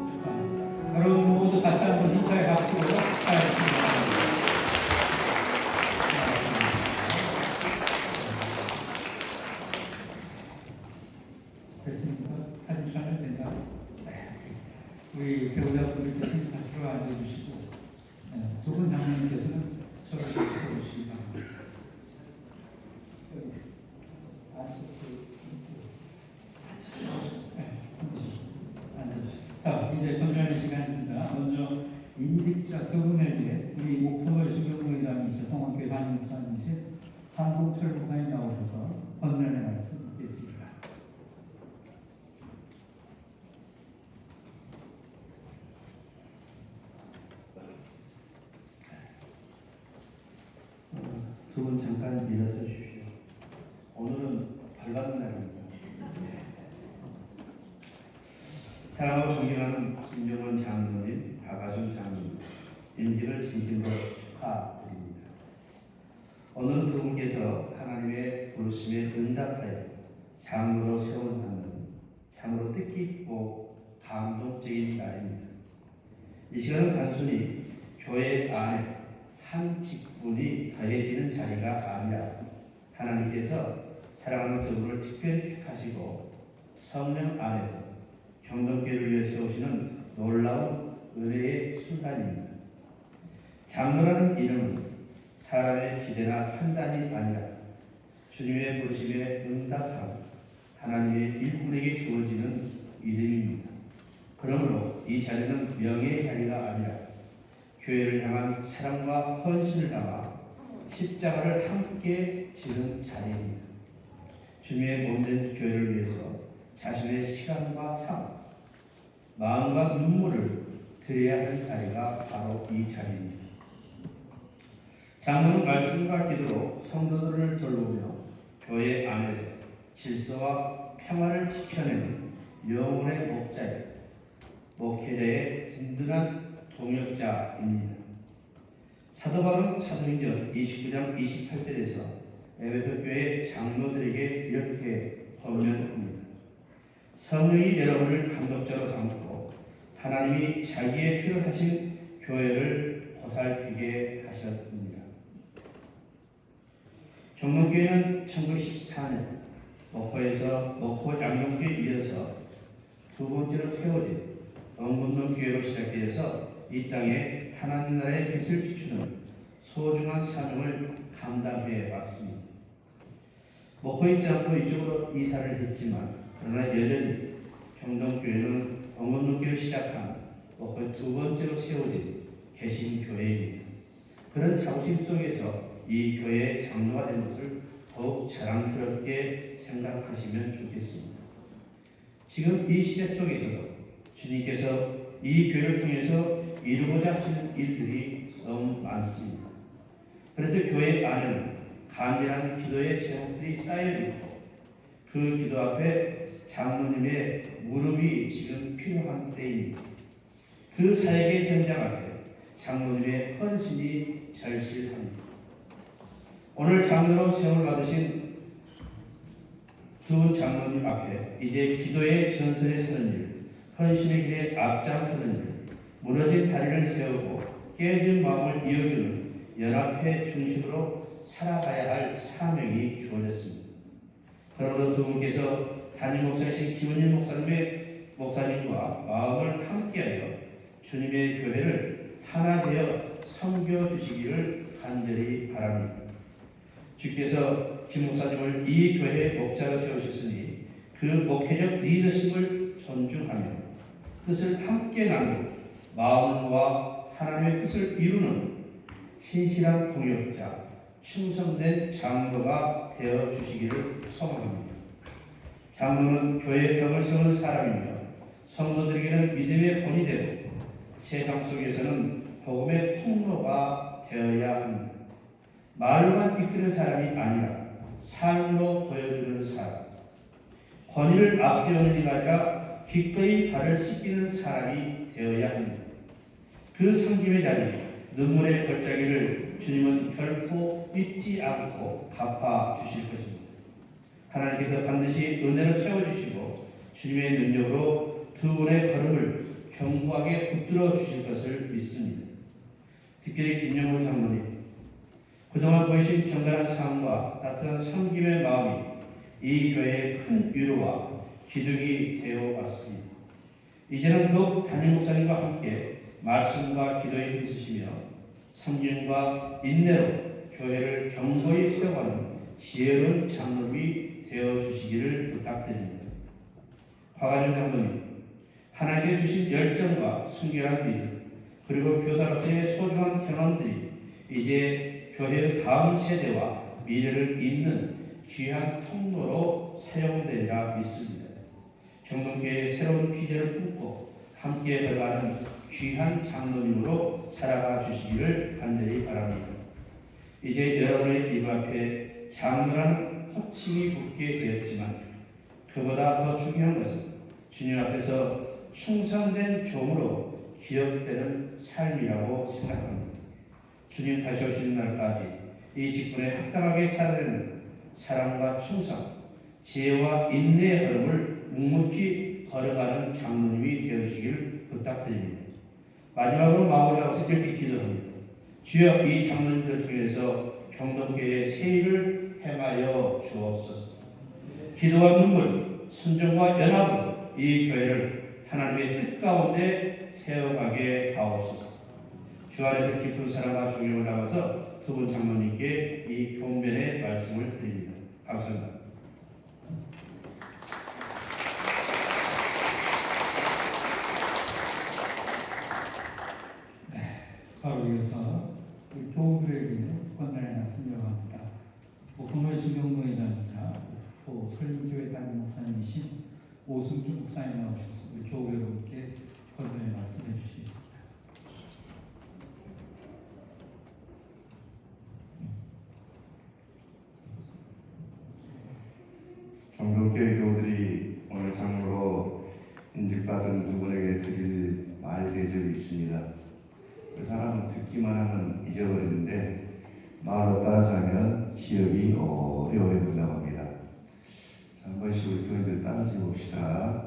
축하합니다. 여러분 모두 다시 한번 힘차게 박수로 축하했습니다. 됐습니까? 사진 촬영 된다. 우리 배우자분들께서는 다시로 앉아주시고 두 분 장로님께서는 서로 서주시기 바랍니다. 자, 이제 건전의 시간입니다. 먼저 인직자 두 분에게 우리 목포의 주경무회장이시죠. 동원교회 담임 목사님이신 한동철 목사님 나오셔서 건전의 말씀 듣겠습니다. 두 분 잠깐 일어서 주십시오. 오늘은 밝은 날입니다. 사랑하고 존경하는 김정원 장로님, 박아준 장로님, 임기를 진심으로 축하드립니다. 오늘은 두 분께서 하나님의 부르심에 응답하여 장로로 세움받는 참으로 뜻깊고 감동적인 날입니다. 이 시간은 단순히 교회 안에 한 직분이 더해지는 자리가 아니라 하나님께서 사랑하는 그분을 특별히 택하시고 성령 안에서 경동교회를 위해 세우시는 놀라운 은혜의 순간입니다. 장로라는 이름은 사람의 기대나 판단이 아니라 주님의 부르심에 응답하고 하나님의 일꾼에게 주어지는 이름입니다. 그러므로 이 자리는 명예의 자리가 아니라 교회를 향한 사랑과 헌신을 담아 십자가를 함께 지는 자리입니다. 주님의 몸된 교회를 위해서 자신의 시간과 삶, 마음과 눈물을 드려야 하는 자리가 바로 이 자리입니다. 장로는 말씀과 기도로 성도들을 돌보며 교회 안에서 질서와 평화를 지켜내는 영혼의 목자요, 목회자의 든든한 동역자입니다. 사도 바울은 사도행전 29장 28절에서 에베소 교회 장로들에게 이렇게 권면합니다. 성령이 여러분을 감독자로 삼고 하나님이 자기의 피로 하신 교회를 보살피게 하셨습니다. 경동교회는 1914년 목포에서 목포 양용교에 이어서 두 번째로 세워진 응문동 교회로 시작되어서 이 땅에 하나님 나라의 빛을 비추는 소중한 사명을 감당해 왔습니다. 먹고 있지 않고 이쪽으로 이사를 했지만 그러나 여전히 경동교회는 엉겁놓기를 시작한 거의 두 번째로 세워진 개신교회입니다. 그런 자부심 속에서 이 교회의 장로가 된 것을 더욱 자랑스럽게 생각하시면 좋겠습니다. 지금 이 시대 속에서도 주님께서 이 교회를 통해서 이루고자 하시는 일들이 너무 많습니다. 그래서 교회 안에는 간절한 기도의 제목들이 쌓여있고 그 기도 앞에 장로님의 무릎이 지금 필요한 때입니다. 그 사역의 현장 앞에 장로님의 헌신이 절실합니다. 오늘 장로로 세움을 받으신 두 장로님 앞에 이제 기도의 전선에 서는 일, 헌신의 길에 앞장서는 일, 무너진 다리를 세우고 깨진 마음을 이어주는 연합회 중심으로 살아가야 할 사명이 주어졌습니다. 그러므로 두 분께서 담임 목사이신 김은일 목사님과 마음을 함께하여 주님의 교회를 하나 되어 섬겨주시기를 간절히 바랍니다. 주께서 김 목사님을 이 교회의 목자로 세우셨으니 그 목회적 리더십을 존중하며 뜻을 함께 나누고 마음과 하나님의 뜻을 이루는 신실한 동역자, 충성된 장로가 되어 주시기를 소망합니다. 장로는 교회의 벽을 세우는 사람이며 성도들에게는 믿음의 본이 되고 세상 속에서는 복음의 통로가 되어야 합니다. 말로만 이끄는 사람이 아니라 삶으로 보여주는 사람, 권위를 앞세우는 일이 아니라 기꺼이 발을 씻기는 사람이 되어야 합니다. 그 섬김의 자리, 눈물의 골짜기를 주님은 결코 잊지 않고 갚아주실 것입니다. 하나님께서 반드시 은혜로 채워주시고 주님의 능력으로 두 분의 걸음을 견고하게 붙들어 주실 것을 믿습니다. 특별히 김영훈 장로님, 그동안 보이신 경건한 삶과 따뜻한 섬김의 마음이 이 교회의 큰 위로와 기둥이 되어 왔습니다. 이제는 더욱 담임 목사님과 함께 말씀과 기도에 힘쓰시며 섬김과 인내로 교회를 견고히 세워가는 지혜로운 장로님이 되어 주시기를 부탁드립니다. 과관영 장로님, 하나님께 주신 열정과 순결한 믿음, 그리고 교사로서의 소중한 경험들이 이제 교회의 다음 세대와 미래를 잇는 귀한 통로로 사용되리라 믿습니다. 경동교회의 새로운 비전을 품고 함께 걸어가는 귀한 장로님으로 살아가 주시기를 간절히 바랍니다. 이제 여러분의 입 앞에 장로라는 호칭이 붙게 되었지만 그보다 더 중요한 것은 주님 앞에서 충성된 종으로 기억되는 삶이라고 생각합니다. 주님 다시 오시는 날까지 이 직분에 합당하게 살아내는 사랑과 충성, 지혜와 인내의 걸음을 묵묵히 걸어가는 장로님이 되어주시기를 부탁드립니다. 마지막으로 마무리하고서 이렇게 기도합니다. 주여, 이 장로님들을 통해서 경동교회의 새 일을 행하여 주옵소서. 기도와 눈물, 순종과 연합으로 이 교회를 하나님의 뜻 가운데 세워가게 하옵소서. 주 안에서 깊은 사랑과 존경을 담아서 두 분 장로님께 이 교훈변의 말씀을 드립니다. 감사합니다. 바로 이어서 우리 교우들에게 권면의 말씀 요구합니다. 목포노회 중경노회장이자 목포 설림교회 담임 목사님이신 오승주 목사님 나오셔서 우리 교우 여러분께 권면의 말씀해 주시겠습니다. 경동교회 교우들이 오늘 장로로 인직받은 두 분에게 드릴 말 대접이 있습니다. 그 사람은 듣기만 하면 잊어버리는데 말로 따라서 하면 기억이 오래오래 된다고 합니다. 자, 한 번씩 우리 교인들 따라서 해봅시다.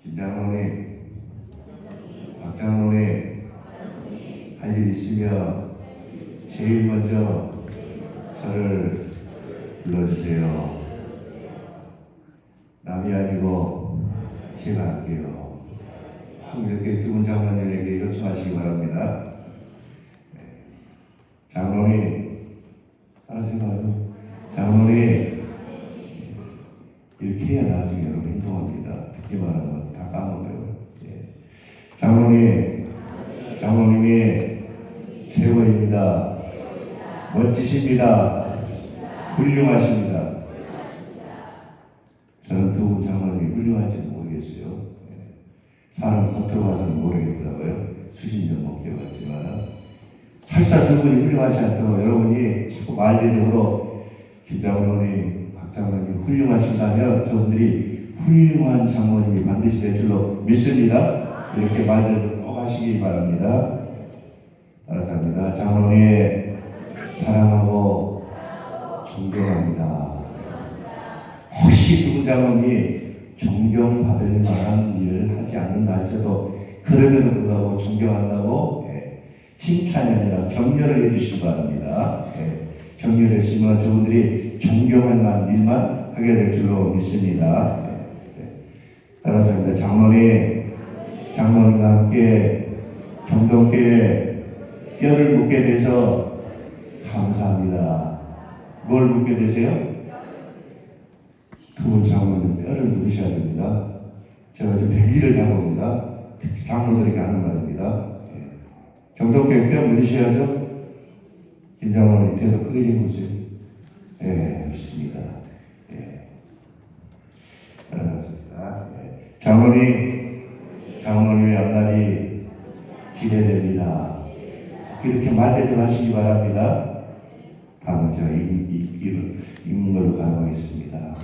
김장로님, 박장로님, 할 일 있으며 제일 먼저 저를 불러주세요. 남이 아니고 제가 할게요. 이렇게 두 분 장로님에게 요청하시기 바랍니다. 장로님, 알아서 봐요. 장로님, 이렇게 해야 나중에 여러분 행동합니다. 듣기만 하면 다 까먹어요. 장로님이 최고입니다. 멋지십니다. 훌륭하십니다. 저는 두 분 장로님이 훌륭한지는 모르겠어요. 사람 겉으로 봐서는 모르겠더라고요. 수십 년 못 키워봤지만 설사 두 분이 훌륭하지 않다고 여러분이 자꾸 말대적으로 김 장로님, 박 장로님 훌륭하신다면 저분들이 훌륭한 장로님이 반드시 될 줄로 믿습니다. 이렇게 말들 꼭 하시기 바랍니다. 따라서 합니다. 장로님 사랑하고 존경합니다. 혹시 두 분 장로님이 존경받을 만한 일을 하지 않는다 할지라도 그러면 불구하고 존경한다고 칭찬이 아니라 격려를 해주시기 바랍니다. 격려를 해주시면 저분들이 존경할 만한 일만 하게 될 줄로 믿습니다. 따라서 합니다. 장로님과 함께 경동교회에 뼈를 묻게 돼서 감사합니다. 뭘 묻게 되세요? 두 분 장로님 뼈를 묻으셔야 됩니다. 제가 좀 100일을 다봅니다. 특히 장로들에게 하는 말입니다. 경동교회 뼈 묻으셔야죠? 김 장로님 뼈도 크게 해보세요. 믿습니다. 알았습니다. 장로님의 앞날이 기대됩니다. 꼭 이렇게 말대접 하시기 바랍니다. 다음은 제가 읽는 걸로 가능하겠습니다.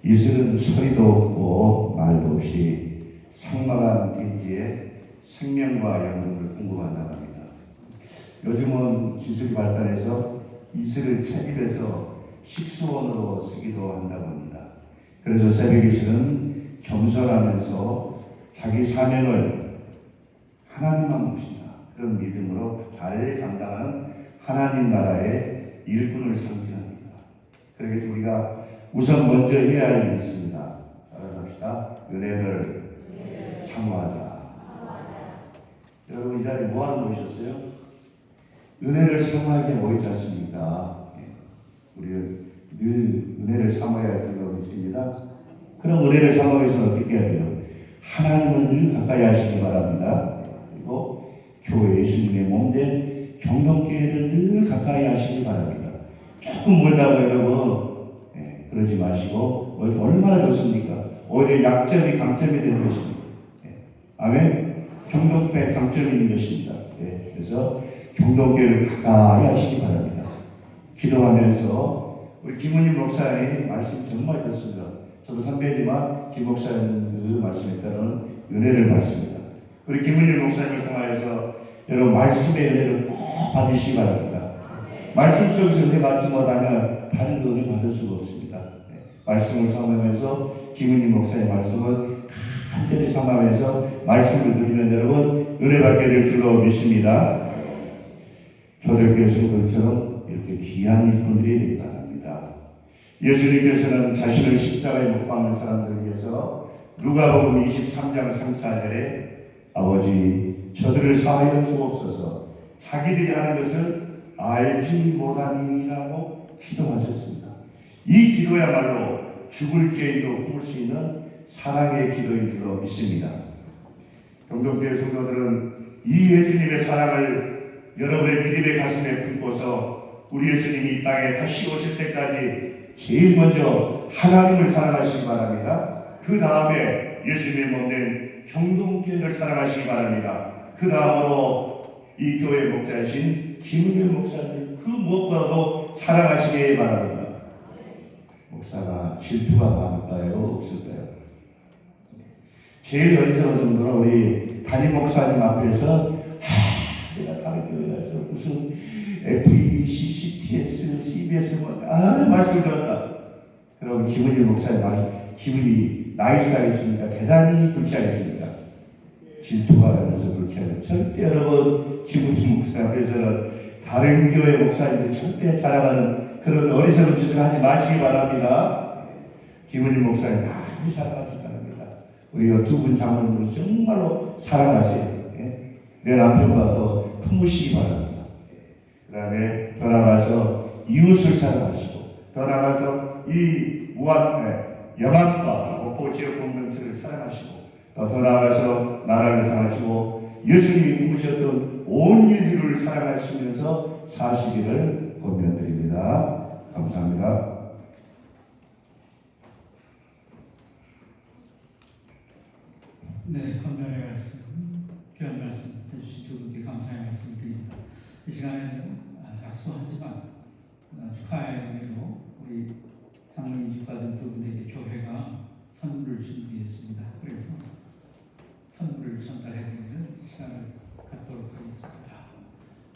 이슬은 소리도 없고 말도 없이 상막한 대지에 생명과 양분을 공급한다고 합니다. 요즘은 기술이 발달해서 이슬을 채집해서 식수원으로 쓰기도 한다고 합니다. 그래서 새벽 이슬은 겸손하면서 자기 사명을 하나님만 모신다. 그런 믿음으로 잘 감당하는 하나님 나라의 일꾼을 상징합니다. 그래서 우리가 우선 먼저 해야 할 일이 있습니다. 따라서 합시다. 은혜를 사모하자. 여러분 이 자리에 뭐하러 모이셨어요? 은혜를 사모하게 모이지 않습니까? 우리는 늘 은혜를 사모해야 할 줄로 믿습니다. 그럼 은혜를 사모하기 위해서는 어떻게 해야 돼요? 하나님을 늘 가까이 하시기 바랍니다. 그리고 교회 예수님의 몸된 경동교회를 늘 가까이 하시기 바랍니다. 조금 멀다고 여러분 그러지 마시고 얼마나 좋습니까? 오히려 약점이 강점이 되는 것입니다. 아멘. 경동교회 강점이 있는 것입니다. 그래서 경동교회를 가까이 하시기 바랍니다. 기도하면서 우리 김은희 목사님 말씀 정말 좋습니다. 저도 선배님과 김 목사님 그 말씀에 따른 은혜를 받습니다. 우리 김은희 목사님을 통하여서 여러분 말씀의 은혜를 꼭 받으시기 바랍니다. 말씀 속에서 은혜 받지 못하면 다른 은혜 받을 수가 없습니다. 말씀을 삼으면서 김은희 목사의 말씀을 간절히 삼으면서 말씀을 드리면 여러분 은혜 받게 될 줄로 믿습니다. 초대교회 성도들처럼 이렇게 귀한 일꾼들이 되기 바랍니다. 예수님께서는 자신을 십자가에 못 박는 사람들을 위해서 누가복음 23장 3-4절에 아버지 저들을 사하여 주옵소서 자기들이 하는 것을 알지 못함이라고 기도하셨습니다. 이 기도야말로 죽을 죄인도 품을 수 있는 사랑의 기도인 줄로 믿습니다. 경동교회 성도들은 이 예수님의 사랑을 여러분의 믿음의 가슴에 품고서 우리 예수님이 이 땅에 다시 오실 때까지 제일 먼저 하나님을 사랑하시기 바랍니다. 그 다음에 예수님의 몸된 경동교회를 사랑하시기 바랍니다. 그 다음으로 이 교회 목자이신 김은현 목사님 그 무엇보다도 사랑하시기 바랍니다. 목사가 질투가 많을까요? 없을까요? 제일 어리석은 정도는 우리 담임 목사님 앞에서 내가 다른 교회 가서 무슨 FEBC, CTS, CBS 말씀 들었다. 그럼 김은희 목사님 기분이 나이스하겠습니까? 대단히 불쾌하겠습니까? 질투가 나서 불쾌하죠. 절대 여러분 김은희 목사님 앞에서는 다른 교회 목사님들 절대 자랑하는 그런 어리석은 짓을 하지 마시기 바랍니다. 김은희 목사님 많이 사랑하시기 바랍니다. 우리 두 분 장모님을 정말로 사랑하세요. 예? 내 남편과 더 품으시기 바랍니다. 그 다음에 더 나아가서 이웃을 사랑하시고, 더 나아가서 이 영안과 목포 지역 공동체를 사랑하시고, 더 나아가서 나라를 사랑하시고 예수님이 누구셨던 온 인류를 사랑하시면서 사시기를 권면드립니다. 감사합니다. 네, 건면의 말씀, 귀한 말씀 해주신 두 분께 감사의 말씀 드립니다. 이 시간에는 약소하지만 축하의 의미로 우리 장로님 집받은 두 분에게 교회가 선물을 준비했습니다. 그래서 선물을 전달해드리는 시간을 갖도록 하겠습니다.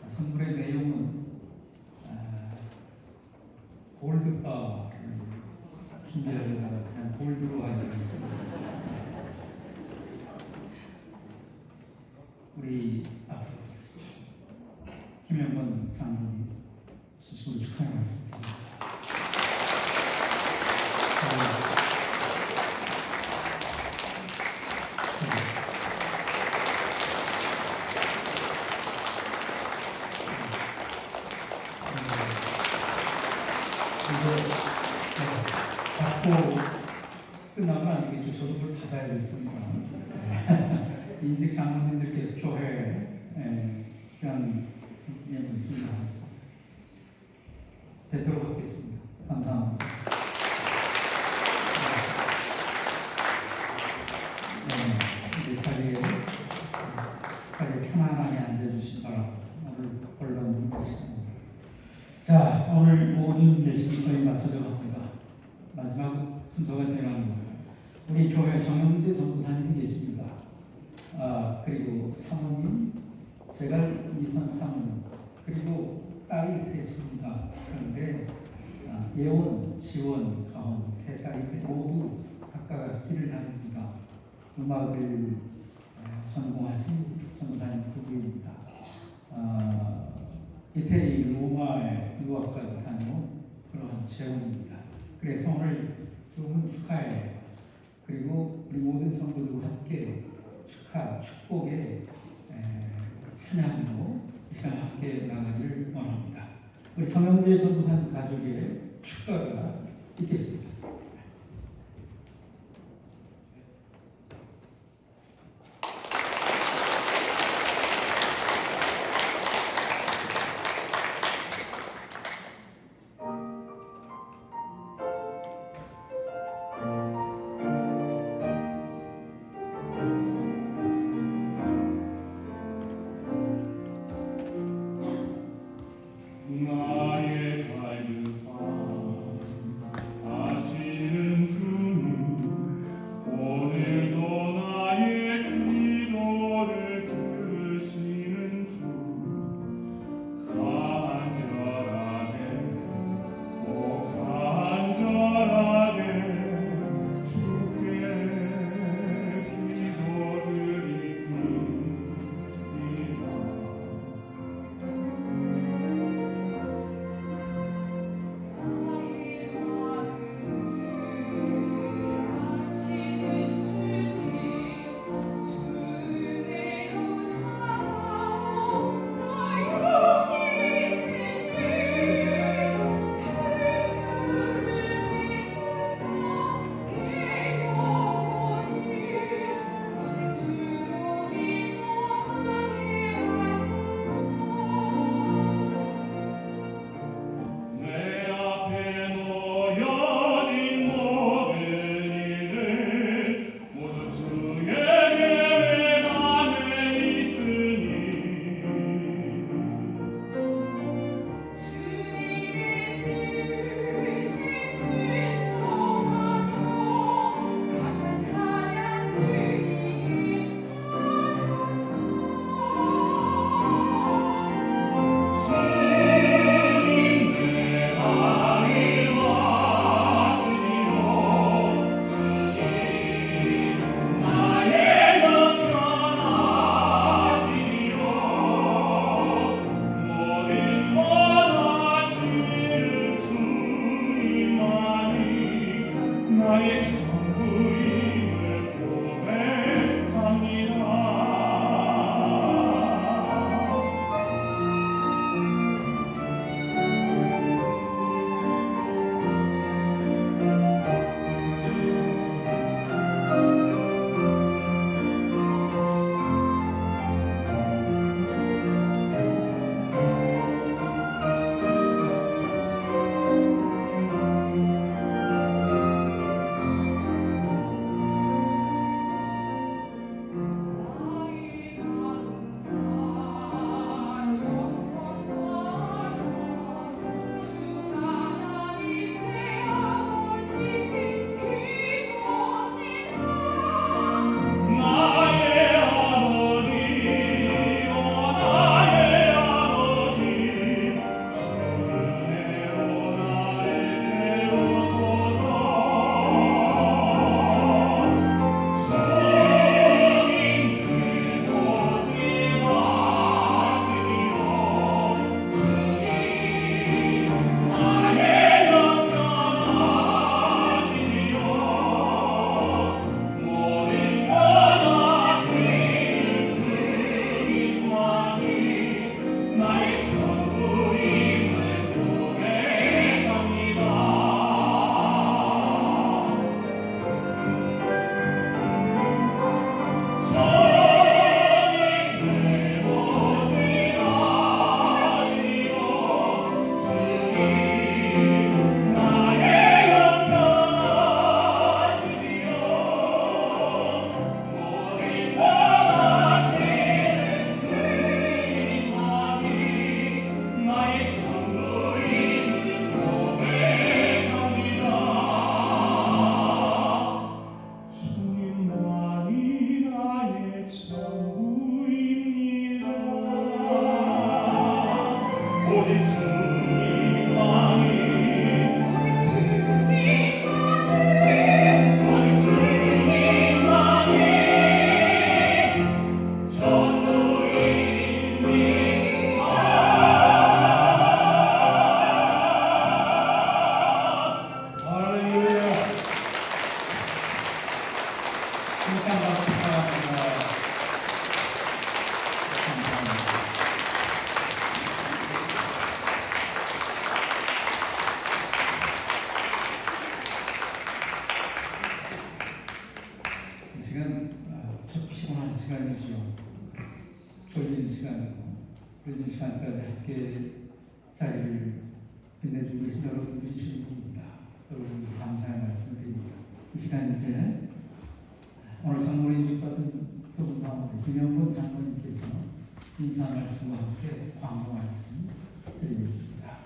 선물의 내용은 골드바를 준비하려다가 그냥 골드로 하겠습니다. 우리 앞으로 김영건 장로님 수술 축하의 말씀드립니다. 받고 끝나면 안 되겠죠. 저도 그걸 받아야겠습니다. 인직 장로님들께서 교회에 귀한 예물 준비하겠습니다. 대표로 받겠습니다. 감사합니다. 이 자리에 편안하게 앉아주시기 바랍니다. 오늘 본론 시간입니다. 자, 오늘 모든 예식이 거의 맞춰져 갑니다. 마지막 순서가 되어갑니다. 우리 교회 정영재 전도사님이 계십니다. 그리고 사모님, 제가 미선 사모님, 그리고 딸이 셋입니다. 그런데 예원, 지원, 가원 세 딸이 모두 각각 길을 다닙니다. 음악을 전공하신 전도사님 두 분입니다. 이태리 로마에 유학까지 다녀온 그런 재원입니다. 그래서 오늘 두 분 축하해요. 그리고 우리 모든 성도들과 함께 축복의 찬양으로 이 시간 함께 나가기를 원합니다. 우리 정영재 전도사님 가족의 축가가 있겠습니다. 나의 가득한 피곤한 시간이죠. 졸린 시간이고 그런 시간까지 함께 자리를 빛내주고 계신 여러분들이 주인공입니다. 여러분 감사의 말씀드립니다. 이 시간 이제 오늘 장로를 인정받은 두 분 가운데 김영권 장로님께서 인사 말씀과 함께 광고 말씀 드리겠습니다.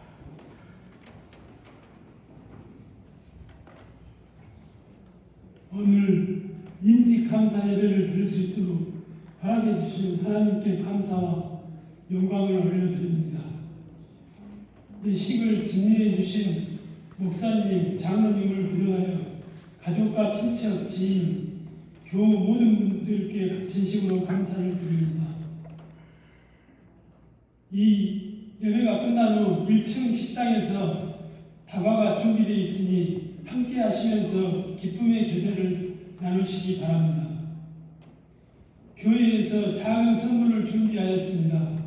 오늘 임직 감사 예배를 드릴 수 있도록 허락해 주신 하나님께 감사와 영광을 올려드립니다. 이 식을 진미해 주신 목사님, 장로님을 비롯하여 가족과 친척, 지인, 교우 모든 분들께 진심으로 감사를 드립니다. 이 예배가 끝난 후 1층 식당에서 다과가 준비되어 있으니 함께 하시면서 기쁨의 교제를 나누시기 바랍니다. 교회에서 작은 선물을 준비하였습니다.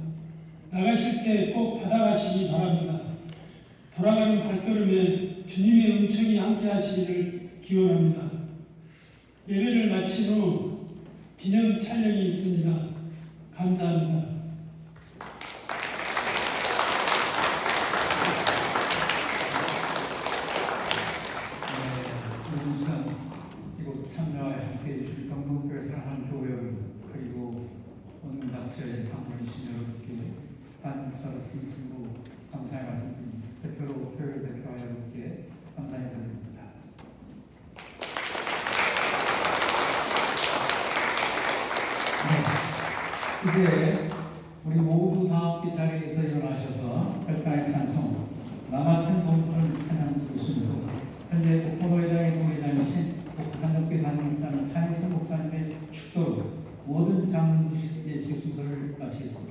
나가실 때 꼭 받아가시기 바랍니다. 돌아가는 발걸음에 주님의 은총이 함께 하시기를 기원합니다. 예배를 마친 후 기념 촬영이 있습니다. 감사합니다. 이곳 참여에 함께해 주실 경동교회 사랑하는 교회원 그리고 오늘 자체에 방문해주신 여러분께 단목사로 진심으로 감사의 말씀드립니다. 대표로 교회 대표 여러분께 감사 인사드립니다. 이제 우리 모두 다 함께 자리에서 일어나셔서 별당의 찬송 나 같은 공부를 찬양 부르시므로 현재 목포노회장의 노회장이신 목포한덕교회 담임사는 한일성 목사님의 축도로 모든 장로의 순서를 마치겠습니다.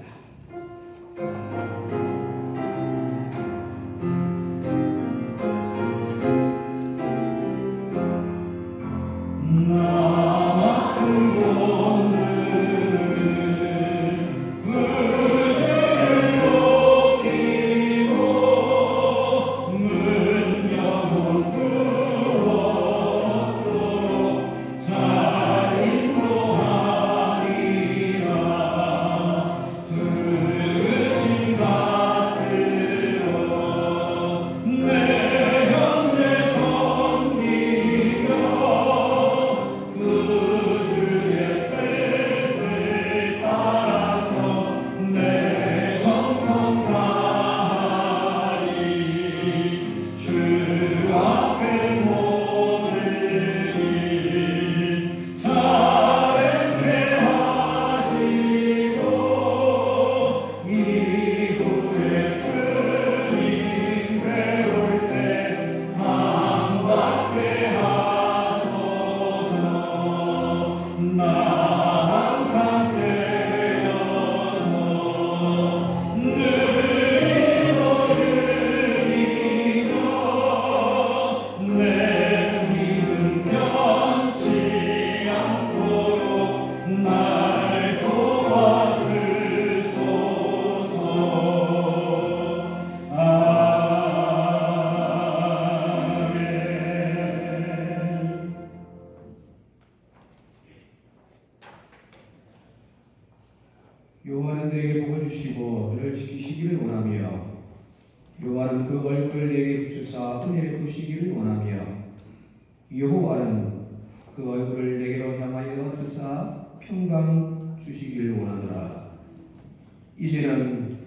여호와는 내게 복을 주시고 너를 지키시기를 원하며 여호와는 그 얼굴을 내게 비추사 은혜를 베푸시기를 원하며 여호와는 그 얼굴을 내게로 향하여 드사 평강 주시기를 원하노라. 이제는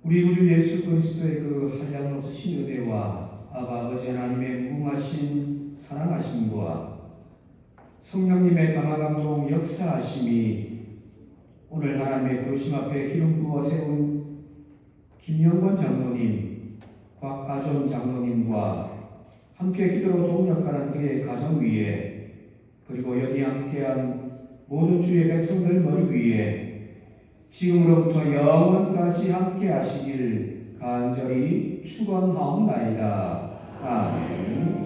우리 구주 예수 그리스도의 그 한량 없으신 은혜와 아버지 하나님의 무궁하신 사랑하심과 성령님의 강화 감동 역사하심이 오늘 하나님의 도심 앞에 기름 부어 세운 김영권 장로님, 곽가전 장로님과 함께 기도로 동력하는 그의 가정 위에 그리고 여기 함께한 모든 주의 백성들 머리 위에 지금으로부터 영원까지 함께 하시길 간절히 축원하옵나이다. 아멘.